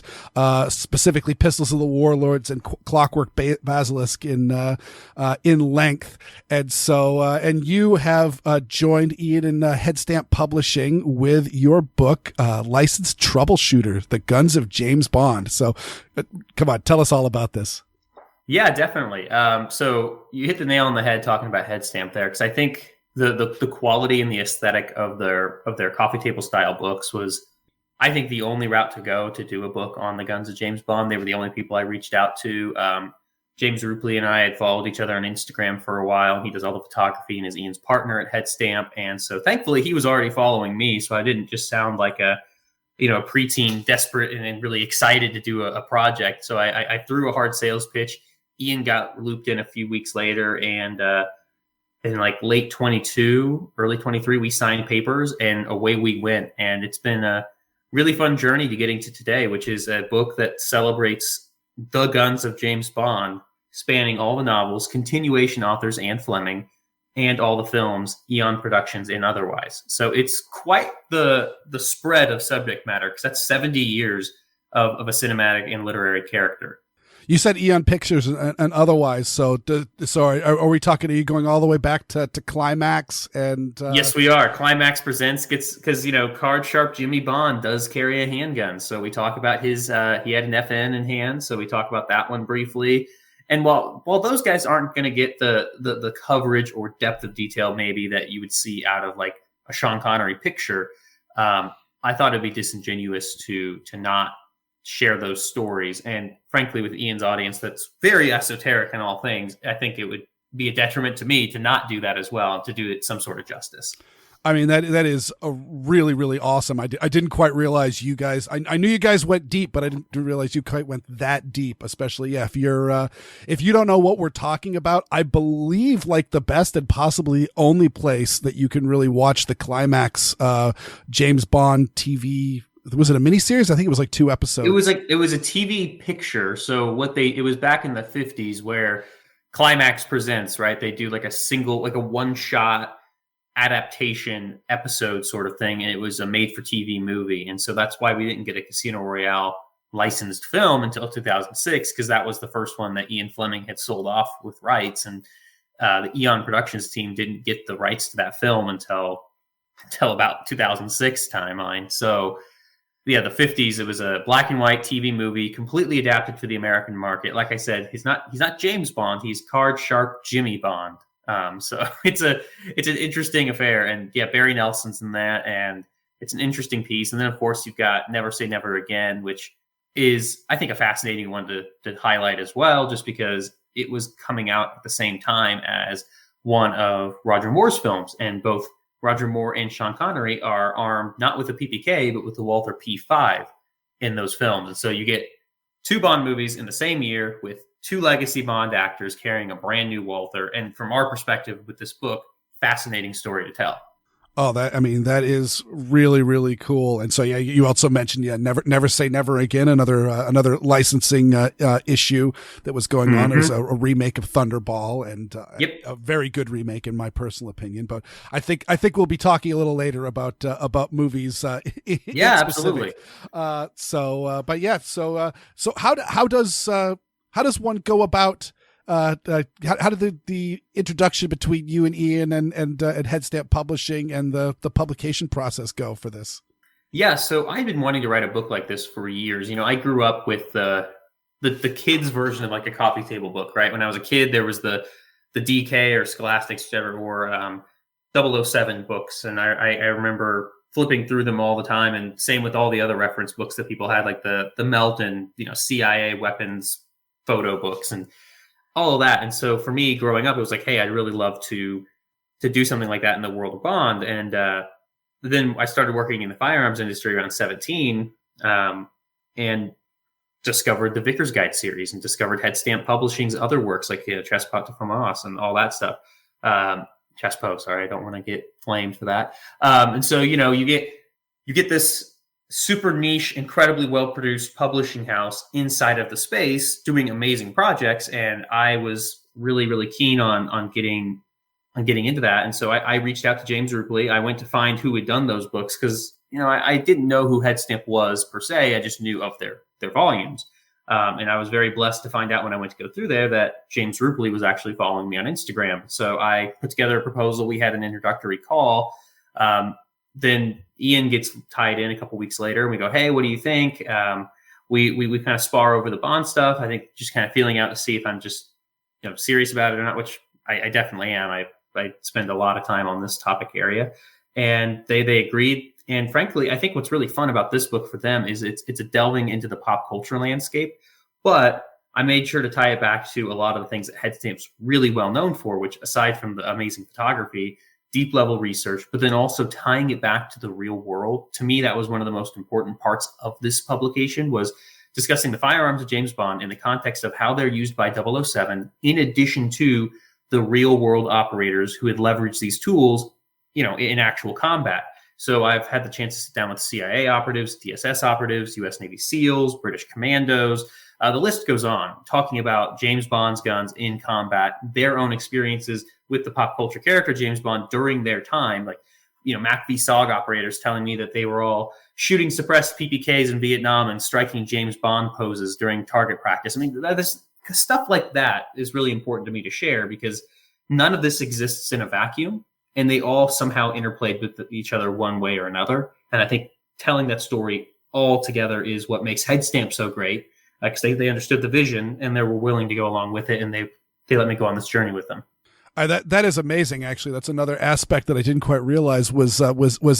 A: specifically Pistols of the Warlords and Clockwork Basilisk in length. And so, and you have joined Ian in Headstamp Publishing with your book, Licensed Troubleshooter: The Guns of James Bond. So, come on, tell us all about this.
G: Yeah, definitely. So you hit the nail on the head talking about Headstamp there, because I think the quality and the aesthetic of their coffee table style books was, I think, the only route to go to do a book on the Guns of James Bond. They were the only people I reached out to. James Rupley and I had followed each other on Instagram for a while. He does all the photography and is Ian's partner at Headstamp, and so thankfully he was already following me, so I didn't just sound like a preteen desperate and really excited to do a project. So I threw a hard sales pitch. Ian got looped in a few weeks later, and in like late 22, early 23, we signed papers and away we went. And it's been a really fun journey to getting to today, which is a book that celebrates the Guns of James Bond, spanning all the novels, continuation authors and Fleming, and all the films, Eon Productions and otherwise. So it's quite the spread of subject matter, because that's 70 years of a cinematic and literary character.
A: You said Eon Pictures and otherwise. So, are we talking? Are you going all the way back to Climax? And
G: yes, we are. Climax presents because Card Sharp Jimmy Bond does carry a handgun. So we talk about his. He had an FN in hand. So we talk about that one briefly. And while those guys aren't going to get the coverage or depth of detail maybe that you would see out of like a Sean Connery picture, I thought it'd be disingenuous to not share those stories. And frankly, with Ian's audience that's very esoteric in all things, I think it would be a detriment to me to not do that as well, to do it some sort of justice.
A: I mean, that is a really, really awesome. I didn't quite realize you guys, I knew you guys went deep, but I didn't realize you quite went that deep, especially, if you don't know what we're talking about. I believe like the best and possibly only place that you can really watch the Climax James Bond TV. Was it a miniseries? I think it was like 2 episodes.
G: It was a TV picture. So it was back in the 50s where Climax presents, right? They do like a one-shot adaptation episode sort of thing, and it was a made-for-TV movie. And so that's why we didn't get a Casino Royale licensed film until 2006, because that was the first one that Ian Fleming had sold off with rights, and the Eon Productions team didn't get the rights to that film until about 2006 timeline. So yeah, the 50s, it was a black and white TV movie, completely adapted for the American market. Like I said, he's not James Bond, he's Card Sharp Jimmy Bond. So it's an interesting affair, and yeah, Barry Nelson's in that, and it's an interesting piece. And then of course you've got Never Say Never Again, which is, I think, a fascinating one to highlight as well, just because it was coming out at the same time as one of Roger Moore's films, and both Roger Moore and Sean Connery are armed not with a PPK, but with the Walther P5 in those films. And so you get 2 Bond movies in the same year with 2 legacy Bond actors carrying a brand new Walther. And from our perspective with this book, fascinating story to tell.
A: Oh, that is really, really cool. And so, yeah, you also mentioned, Never Say Never Again, another licensing issue that was going on. It was a remake of Thunderball, and a very good remake in my personal opinion. But I think we'll be talking a little later about movies.
G: Yeah, absolutely.
A: So how does one go about? How did the introduction between you and Ian and Headstamp Publishing and the publication process go for this?
G: Yeah, so I've been wanting to write a book like this for years. I grew up with the kids version of like a coffee table book, right? When I was a kid, there was the DK or Scholastics, whichever, or 007 books, and I remember flipping through them all the time, and same with all the other reference books that people had, like the Melton, CIA weapons photo books and all of that. And so for me growing up, it was like, hey, I'd really love to do something like that in the world of Bond. And then I started working in the firearms industry around 17, and discovered the Vickers Guide series and discovered Headstamp Publishing's other works like Trespass to Famas and all that stuff. Chespo, sorry, I don't want to get flamed for that. And so, you get this super niche, incredibly well-produced publishing house inside of the space doing amazing projects. And I was really, really keen on getting into that. And so I reached out to James Rupley. I went to find who had done those books because, I didn't know who Headstamp was per se. I just knew of their volumes. And I was very blessed to find out when I went to go through there that James Rupley was actually following me on Instagram. So I put together a proposal. We had an introductory call. Then Ian gets tied in a couple weeks later. And we go, hey, what do you think? We kind of spar over the Bond stuff. I think just kind of feeling out to see if I'm just serious about it or not, which I definitely am. I spend a lot of time on this topic area. And they agreed. And frankly, I think what's really fun about this book for them is it's a delving into the pop culture landscape. But I made sure to tie it back to a lot of the things that Headstamp's really well known for, which aside from the amazing photography, deep level research, but then also tying it back to the real world. To me, that was one of the most important parts of this publication, was discussing the firearms of James Bond in the context of how they're used by 007, in addition to the real world operators who had leveraged these tools, in actual combat. So I've had the chance to sit down with CIA operatives, DSS operatives, U.S. Navy SEALs, British commandos. The list goes on, talking about James Bond's guns in combat, their own experiences with the pop culture character James Bond during their time. Like, Mac v. SOG operators telling me that they were all shooting suppressed PPKs in Vietnam and striking James Bond poses during target practice. I mean, this stuff like that is really important to me to share because none of this exists in a vacuum. And they all somehow interplayed with each other one way or another. And I think telling that story all together is what makes Headstamp so great, because they understood the vision and they were willing to go along with it. And they let me go on this journey with them.
A: That is amazing. Actually, that's another aspect that I didn't quite realize was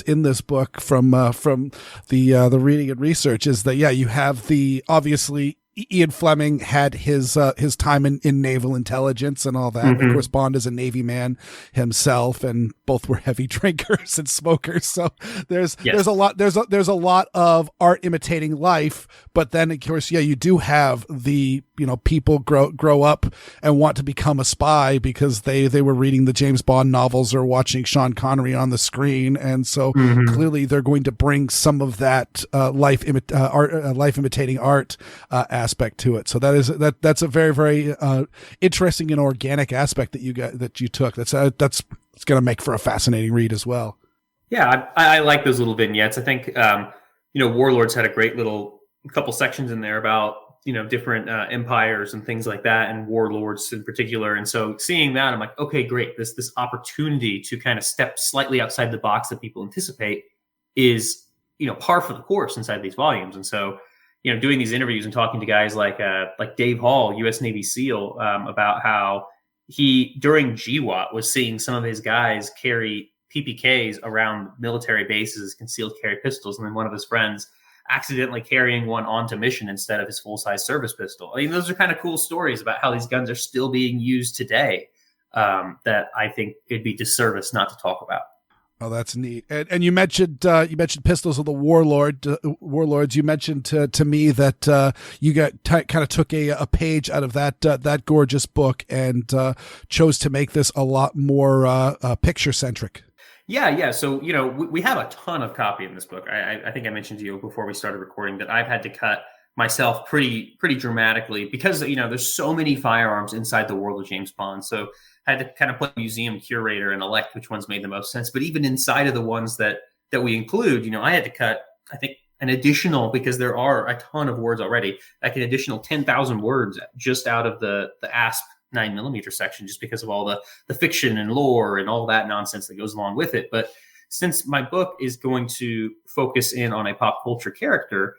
A: in this book from the reading and research, is that you have obviously Ian Fleming had his time in naval intelligence and all that. Mm-hmm. Of course, Bond is a Navy man himself, and both were heavy drinkers and smokers. So there's a lot of art imitating life. But then, of course, you do have the people grow up and want to become a spy because they were reading the James Bond novels or watching Sean Connery on the screen, and so clearly they're going to bring some of that life imitating art aspect to it. So that's a very, very interesting and organic aspect that you took. That's going to make for a fascinating read as well.
G: Yeah, I like those little vignettes. I think Warlords had a great little couple sections in there about different empires and things like that, and warlords in particular. And so seeing that, I'm like, okay, great. This opportunity to kind of step slightly outside the box that people anticipate is par for the course inside these volumes. And so doing these interviews and talking to guys like Dave Hall, U.S. Navy SEAL, about how he, during GWAT, was seeing some of his guys carry PPKs around military bases, concealed carry pistols, and then one of his friends accidentally carrying one onto mission instead of his full-size service pistol. I mean, those are kind of cool stories about how these guns are still being used today, that I think it'd be disservice not to talk about.
A: Oh, that's neat. And you mentioned Pistols of the Warlords. You mentioned to me that you kind of took a page out of that gorgeous book and chose to make this a lot more picture centric.
G: Yeah. So, we have a ton of copy in this book. I think I mentioned to you before we started recording that I've had to cut myself pretty dramatically because, there's so many firearms inside the world of James Bond. So I had to kind of play museum curator and elect which ones made the most sense. But even inside of the ones that we include, I had to cut, I think, an additional, because there are a ton of words already, like an additional 10,000 words just out of the ASP 9mm section, just because of all the fiction and lore and all that nonsense that goes along with it. But since my book is going to focus in on a pop culture character,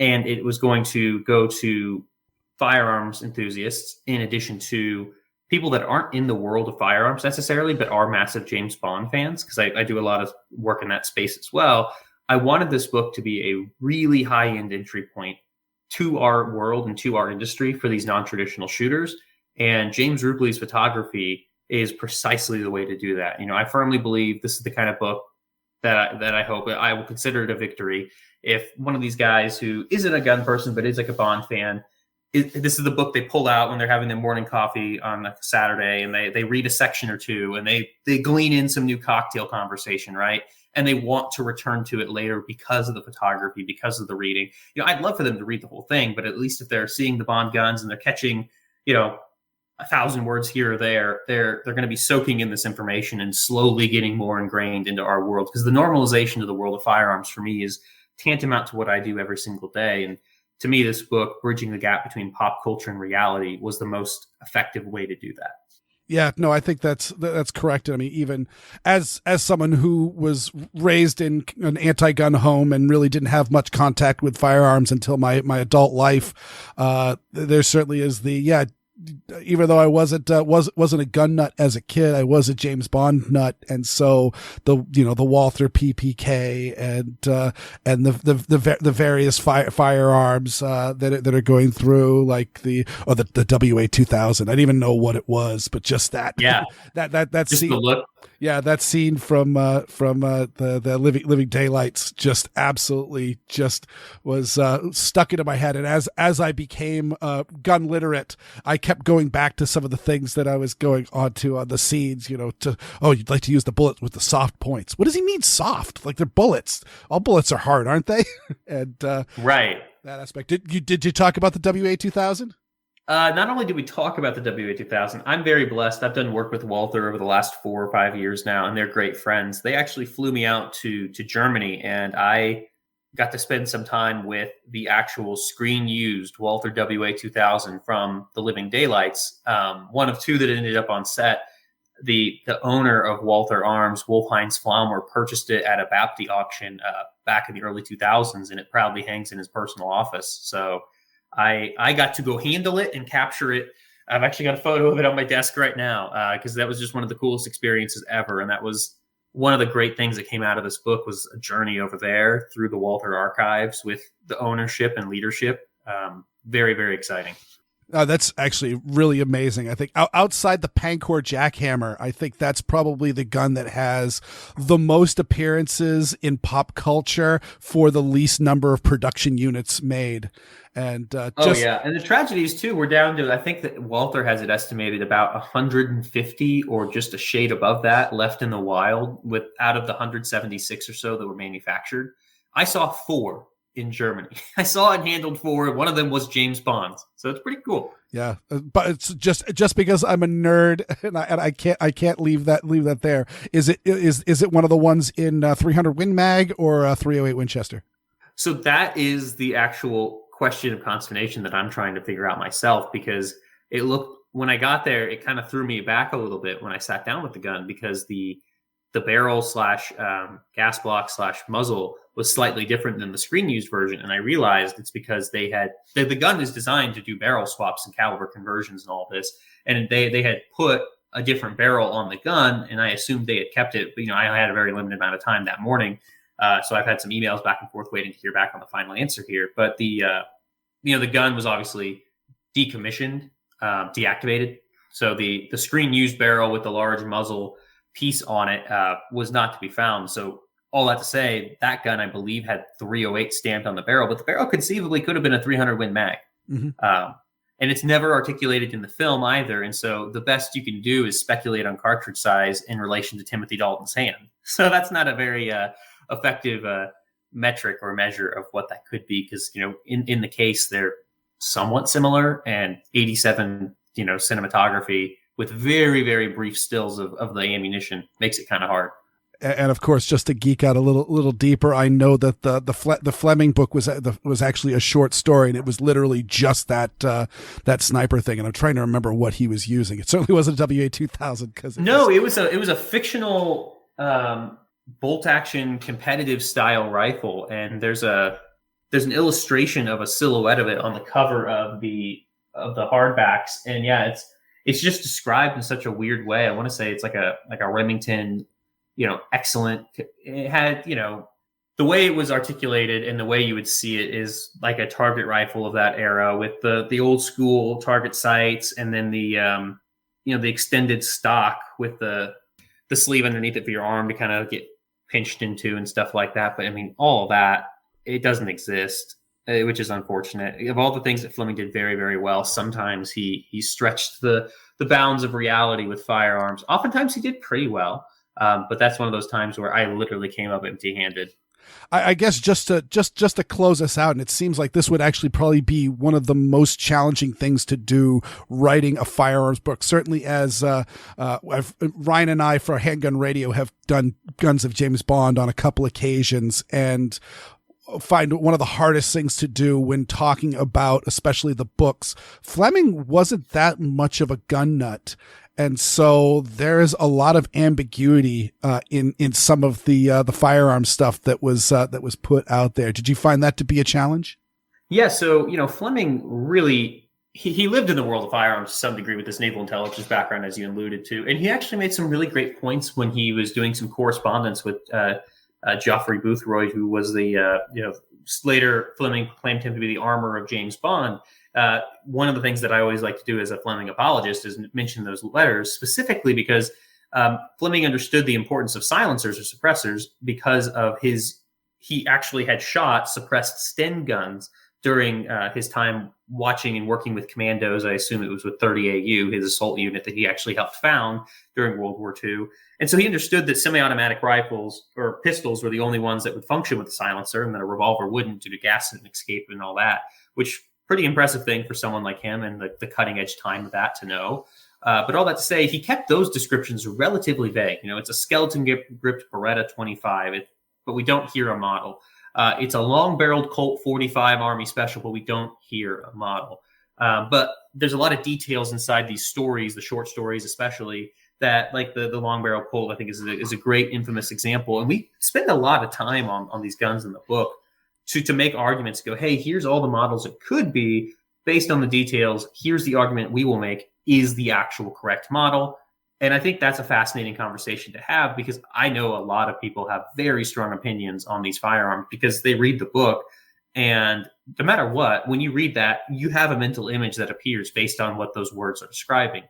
G: and it was going to go to firearms enthusiasts, in addition to people that aren't in the world of firearms necessarily, but are massive James Bond fans, because I do a lot of work in that space as well. I wanted this book to be a really high-end entry point to our world and to our industry for these non-traditional shooters. And James Rupley's photography is precisely the way to do that. I firmly believe this is the kind of book that I hope I will consider it a victory. If one of these guys who isn't a gun person, but is like a Bond fan, this is the book they pull out when they're having their morning coffee on a Saturday, and they read a section or two, and they glean in some new cocktail conversation, right? And they want to return to it later because of the photography, because of the reading. I'd love for them to read the whole thing, but at least if they're seeing the Bond guns and they're catching, 1,000 words here or there, they're going to be soaking in this information and slowly getting more ingrained into our world. Because the normalization of the world of firearms for me is tantamount to what I do every single day. And to me, this book, Bridging the Gap Between Pop Culture and Reality, was the most effective way to do that.
A: Yeah, no, I think that's correct. I mean, even as someone who was raised in an anti-gun home and really didn't have much contact with firearms until my adult life, there certainly is even though I wasn't a gun nut as a kid, I was a James Bond nut, and so the Walther PPK and the various firearms that are going through, like the WA-2000. I didn't even know what it was, but just that that
G: just
A: scene,
G: the look.
A: Yeah, that scene from the Living Daylights just absolutely just was stuck into my head. And as I became gun literate, I kept going back to some of the things that I was going on to on the scenes. You'd like to use the bullets with the soft points. What does he mean soft? Like they're bullets. All bullets are hard, aren't they? And
G: right.
A: That aspect. Did you talk about the WA-2000?
G: Not only did we talk about the WA-2000, I'm very blessed. I've done work with Walther over the last 4 or 5 years now, and they're great friends. They actually flew me out to Germany, and I got to spend some time with the actual screen-used Walther WA-2000 from the Living Daylights, one of two that ended up on set. The owner of Walther Arms, Wolf-Heinz Flaumer, purchased it at a Bapti auction back in the early 2000s, and it proudly hangs in his personal office. So I got to go handle it and capture it. I've actually got a photo of it on my desk right now because that was just one of the coolest experiences ever. And that was one of the great things that came out of this book, was a journey over there through the Walther archives with the ownership and leadership. Very, very exciting.
A: That's actually really amazing. I think outside the Pancor jackhammer, I think that's probably the gun that has the most appearances in pop culture for the least number of production units made. And and
G: the tragedies too. We're down to, I think that Walther has it estimated about 150 or just a shade above that left in the wild, with out of the 176 or so that were manufactured. I saw 4 in Germany. I saw and handled 4. One of them was James Bond, so it's pretty cool.
A: Yeah, but it's just because I'm a nerd and I can't leave that there. Is it one of the ones in 300 Win Mag or 308 Winchester?
G: So that is the actual question of consternation that I'm trying to figure out myself, because when I got there, it kind of threw me back a little bit when I sat down with the gun, because the barrel / gas block / muzzle was slightly different than the screen used version. And I realized it's because the gun is designed to do barrel swaps and caliber conversions and all this. And they had put a different barrel on the gun, and I assumed they had kept it. But, I had a very limited amount of time that morning. So I've had some emails back and forth waiting to hear back on the final answer here. But the gun was obviously decommissioned, deactivated. So the screen used barrel with the large muzzle piece on it was not to be found. So all that to say, that gun, I believe, had 308 stamped on the barrel, but the barrel conceivably could have been a 300 Win Mag. Mm-hmm. And it's never articulated in the film either. And so the best you can do is speculate on cartridge size in relation to Timothy Dalton's hand. So that's not a very effective metric or measure of what that could be, because in the case they're somewhat similar, and 87 cinematography with very, very brief stills of the ammunition makes it kind of hard.
A: And of course, just to geek out a little deeper, I know that the Fleming book was actually a short story, and it was literally just that sniper thing. And I'm trying to remember what he was using. It certainly wasn't a WA-2000, because
G: it was a fictional bolt action competitive style rifle, and there's an illustration of a silhouette of it on the cover of the the hardbacks, and yeah, it's just described in such a weird way. I want to say it's like a Remington, excellent. It had, the way it was articulated and the way you would see it is like a target rifle of that era with the old school target sights, and then the extended stock with the sleeve underneath it for your arm to kind of get pinched into and stuff like that. But I mean, all of that, it doesn't exist, which is unfortunate. Of all the things that Fleming did very, very well, sometimes he stretched the bounds of reality with firearms. Oftentimes he did pretty well, but that's one of those times where I literally came up empty-handed.
A: I guess just to close us out, and it seems like this would actually probably be one of the most challenging things to do, writing a firearms book. Certainly, as Ryan and I for Handgun Radio have done Guns of James Bond on a couple occasions, and find one of the hardest things to do when talking about, especially the books. Fleming wasn't that much of a gun nut. And so there is a lot of ambiguity in some of the firearm stuff that was put out there. Did you find that to be a challenge?
G: Yeah. So Fleming really he lived in the world of firearms to some degree with his naval intelligence background, as you alluded to, and he actually made some really great points when he was doing some correspondence with Geoffrey Boothroyd, who was the later Fleming claimed him to be the armor of James Bond. One of the things that I always like to do as a Fleming apologist is mention those letters specifically because Fleming understood the importance of silencers or suppressors because of he actually had shot suppressed Sten guns during his time watching and working with commandos. I assume it was with 30 AU, his assault unit that he actually helped found during World War II. And so he understood that semi-automatic rifles or pistols were the only ones that would function with a silencer and that a revolver wouldn't due to gas and escape and all that, which pretty impressive thing for someone like him and the cutting edge time of that to know. But all that to say, he kept those descriptions relatively vague. It's a skeleton gripped Beretta 25, but we don't hear a model. It's a long barreled Colt 45 Army Special, but we don't hear a model. But there's a lot of details inside these stories, the short stories especially, that like the long barrel Colt, I think is a great infamous example. And we spend a lot of time on these guns in the book to make arguments, go, hey, here's all the models it could be based on the details. Here's the argument we will make is the actual correct model. And I think that's a fascinating conversation to have because I know a lot of people have very strong opinions on these firearms because they read the book. And no matter what, when you read that, you have a mental image that appears based on what those words are describing.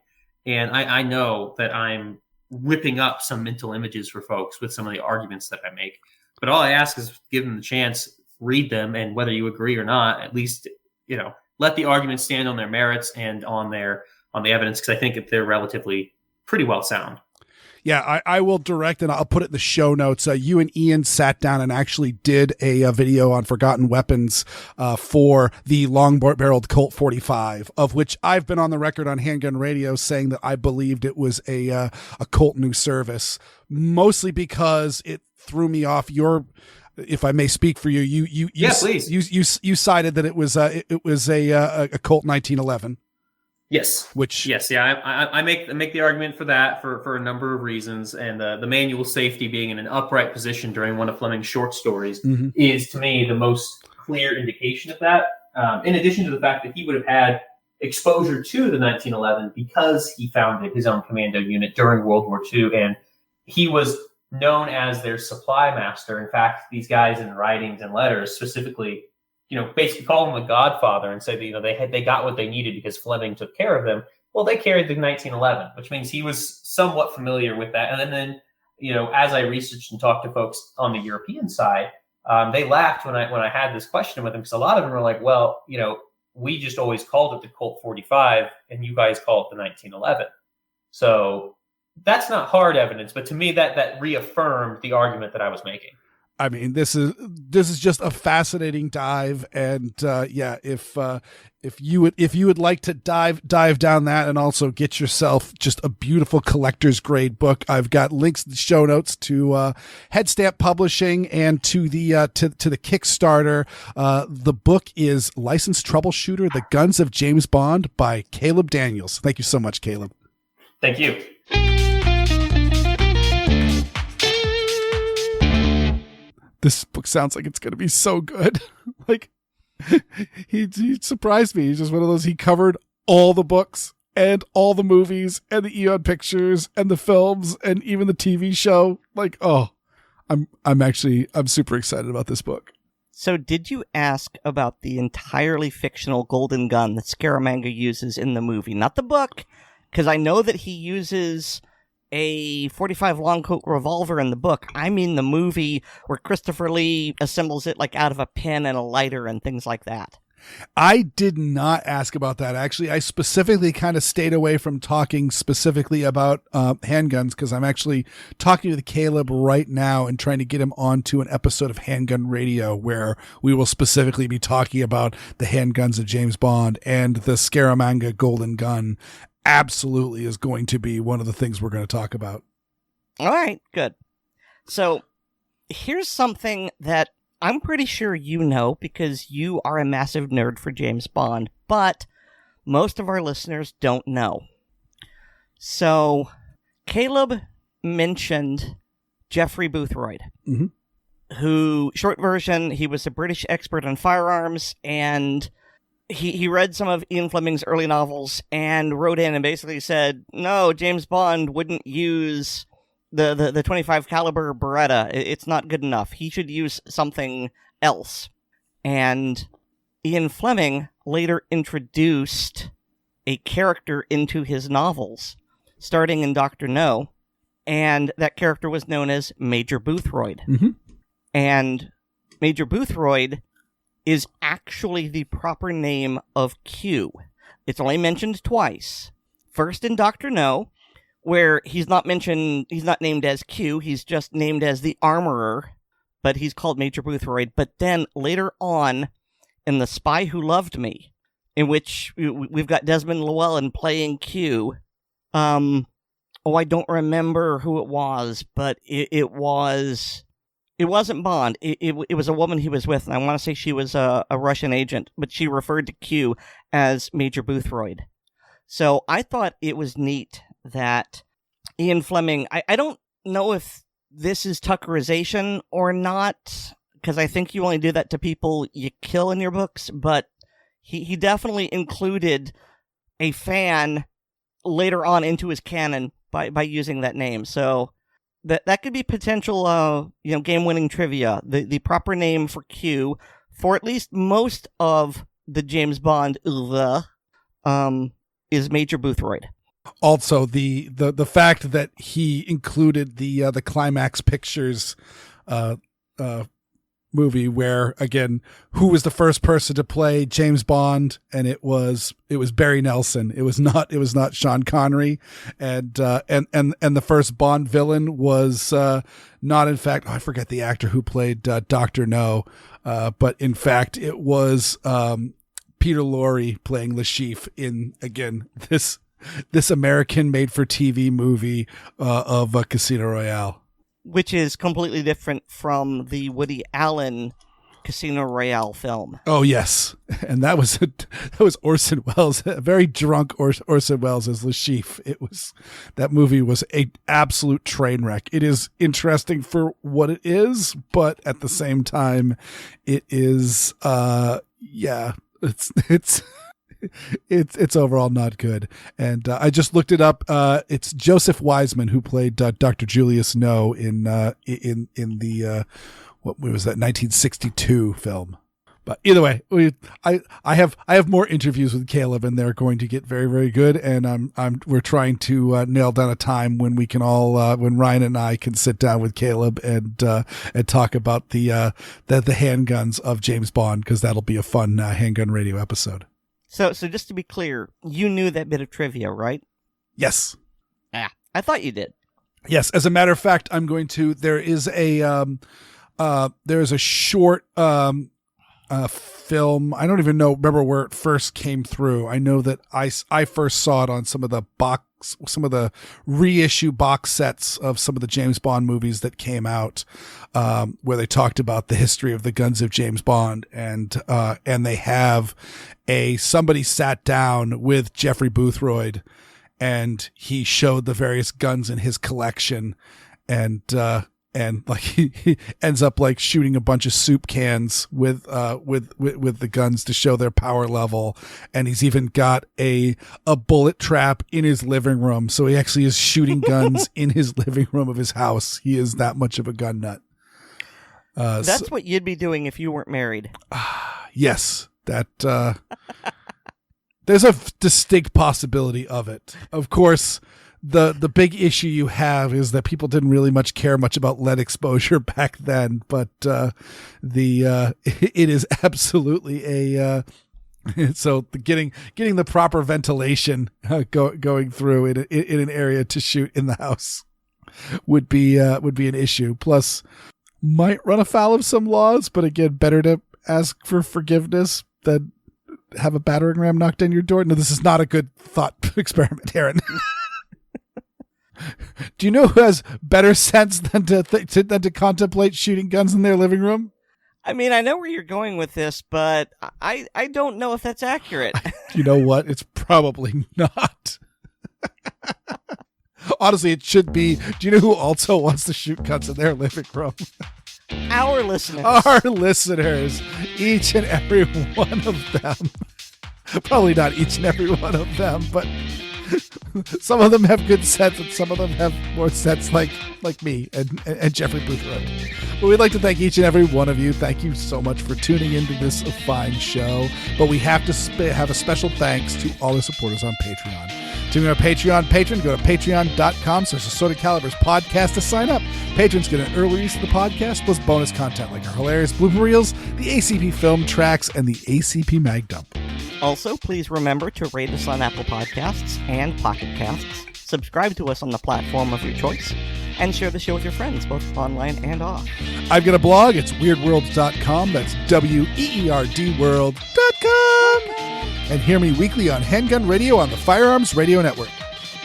G: And I know that I'm ripping up some mental images for folks with some of the arguments that I make. But all I ask is give them the chance, read them, and whether you agree or not, at least, let the arguments stand on their merits and on the evidence, because I think that they're relatively pretty well sound.
A: Yeah, I will direct, and I'll put it in the show notes. You and Ian sat down and actually did a video on forgotten weapons for the long-barreled Colt 45, of which I've been on the record on Handgun Radio saying that I believed it was a Colt New Service, mostly because it threw me off. If I may speak for you,
G: please.
A: You cited that it was a Colt 1911.
G: Yes. I make the argument for that for a number of reasons, and the manual safety being in an upright position during one of Fleming's short stories is to me the most clear indication of that. In addition to the fact that he would have had exposure to the 1911 because he founded his own commando unit during World War II, and he was known as their supply master. In fact, these guys in writings and letters specifically, basically call him the Godfather and say that, they got what they needed because Fleming took care of them. Well, they carried the 1911, which means he was somewhat familiar with that. And then, as I researched and talked to folks on the European side, they laughed when I had this question with them, because a lot of them were like, well, we just always called it the Colt 45 and you guys call it the 1911. So that's not hard evidence, but to me that reaffirmed the argument that I was making.
A: I mean, this is just a fascinating dive, and if you would like to dive down that and also get yourself just a beautiful collector's grade book, I've got links in the show notes to Headstamp Publishing and to the to the Kickstarter. The book is Licensed Troubleshooter: The Guns of James Bond by Caleb Daniels. Thank you so much, Caleb.
G: Thank you.
A: This book sounds like it's going to be so good. Like he surprised me. He's just one of those. He covered all the books and all the movies and the Eon pictures and the films and even the TV show. Like, oh, I'm super excited about this book.
B: So did you ask about the entirely fictional golden gun that Scaramanga uses in the movie? Not the book, because I know that he uses a .45 long coat revolver in the book. I mean the movie where Christopher Lee assembles it like out of a pen and a lighter and things like that.
A: I did not ask about that. Actually, I specifically kind of stayed away from talking specifically about handguns because I'm actually talking with Caleb right now and trying to get him onto an episode of Handgun Radio where we will specifically be talking about the handguns of James Bond, and the Scaramanga golden gun absolutely is going to be one of the things we're going to talk about.
B: All right, good. So here's something that I'm pretty sure you know because you are a massive nerd for James Bond, but most of our listeners don't know. So, Caleb mentioned Geoffrey Boothroyd, who, short version, he was a British expert on firearms, and he read some of Ian Fleming's early novels and wrote in and basically said, no, James Bond wouldn't use the 25 caliber Beretta. It's not good enough. He should use something else. And Ian Fleming later introduced a character into his novels, starting in Dr. No, and that character was known as Major Boothroyd. And Major Boothroyd is actually the proper name of Q. It's only mentioned twice. First in Dr. No, where he's not named as Q, he's just named as the Armorer, but he's called Major Boothroyd. But then later on in The Spy Who Loved Me, in which we've got Desmond Llewellyn playing Q, I don't remember who it was, but it wasn't Bond. It was a woman he was with, and I want to say she was a Russian agent, but she referred to Q as Major Boothroyd. So I thought it was neat that Ian Fleming, I don't know if this is Tuckerization or not, because I think you only do that to people you kill in your books, but he definitely included a fan later on into his canon by using that name. So that could be potential game-winning trivia. The proper name for Q, for at least most of the James Bond is Major Boothroyd.
A: Also, the fact that he included the Climax Pictures movie, where again, who was the first person to play James Bond, and it was Barry Nelson. It was not Sean Connery, and the first Bond villain was not in fact, I forget the actor who played Dr. No, but in fact it was Peter Lorre playing Le Chiffre in, again, this American made-for-TV movie of Casino Royale.
B: Which is completely different from the Woody Allen Casino Royale film.
A: Oh, yes. And that was Orson Welles, a very drunk Orson Welles as Le Chiffre. That movie was an absolute train wreck. It is interesting for what it is, but at the same time, it is, it's overall not good. And I just looked it up. It's Joseph Wiseman who played Dr. Julius No in the what was that 1962 film. But either way, I have more interviews with Caleb, and they're going to get very, very good. And we're trying to nail down a time when we can all when Ryan and I can sit down with Caleb and talk about the handguns of James Bond, because that'll be a fun Handgun Radio episode.
B: So just to be clear, you knew that bit of trivia, right?
A: Yes.
B: I thought you did.
A: Yes. As a matter of fact, I'm going to. There is a short film. I don't even remember where it first came through. I know that I first saw it on some of the reissue box sets of some of the James Bond movies that came out, where they talked about the history of the guns of James Bond, and they have somebody sat down with Geoffrey Boothroyd, and he showed the various guns in his collection, and and like he ends up like shooting a bunch of soup cans with the guns to show their power level, and he's even got a bullet trap in his living room, so he actually is shooting guns in his living room of his house. He is that much of a gun nut.
B: That's what you'd be doing if you weren't married.
A: Yes, that there's a distinct possibility of it. Of course, the big issue you have is that people didn't really care much about lead exposure back then, but it is absolutely a so getting the proper ventilation going through in an area to shoot in the house would be an issue. Plus, might run afoul of some laws, but again, better to ask for forgiveness than have a battering ram knock down your door. No, this is not a good thought experiment, Aaron. Do you know who has better sense than to contemplate shooting guns in their living room?
B: I mean, I know where you're going with this, but I don't know if that's accurate.
A: You know what? It's probably not. Honestly, it should be. Do you know who also wants to shoot guns in their living room?
B: Our listeners.
A: Our listeners. Each and every one of them. Probably not each and every one of them, but some of them have good sense and some of them have more sense like me and Jeffrey Boothroyd. But we'd like to thank each and every one of you. Thank you so much for tuning into this fine show. But we have to have a special thanks to all the supporters on Patreon. To be our Patreon patron, go to patreon.com/Assorted Calibers podcast to sign up. Patrons get an early release of the podcast, plus bonus content like our hilarious blooper reels, the ACP film tracks, and the ACP mag dump.
B: Also, please remember to rate us on Apple Podcasts and Pocket Casts, subscribe to us on the platform of your choice, and share the show with your friends, both online and off.
A: I've got a blog. It's weerdworld.com. That's weerdworld.com. And hear me weekly on Handgun Radio on the Firearms Radio Network.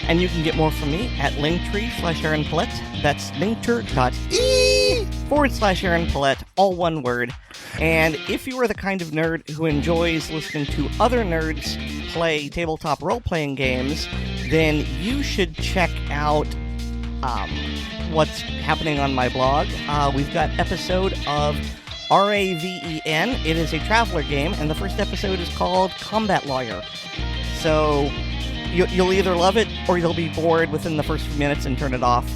B: And you can get more from me at linktree/Aaron Paulette. That's linktree.ee/Aaron Paulette, all one word. And if you are the kind of nerd who enjoys listening to other nerds play tabletop role-playing games, then you should check out what's happening on my blog. We've got episode of RAVEN. It is a Traveler game, and the first episode is called Combat Lawyer. So you'll either love it or you'll be bored within the first few minutes and turn it off.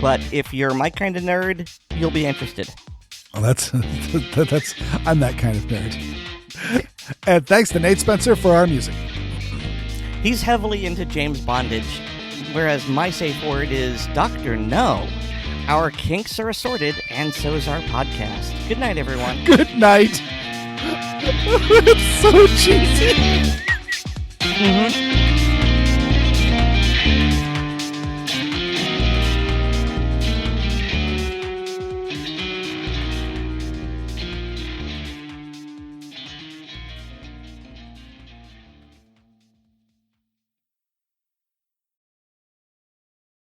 B: But if you're my kind of nerd, you'll be interested.
A: Well, that's I'm that kind of nerd. And thanks to Nate Spencer for our music.
B: He's heavily into James Bondage, whereas my safe word is Dr. No. Our kinks are assorted, and so is our podcast. Good night, everyone.
A: Good night. It's so cheesy.
B: Mm-hmm.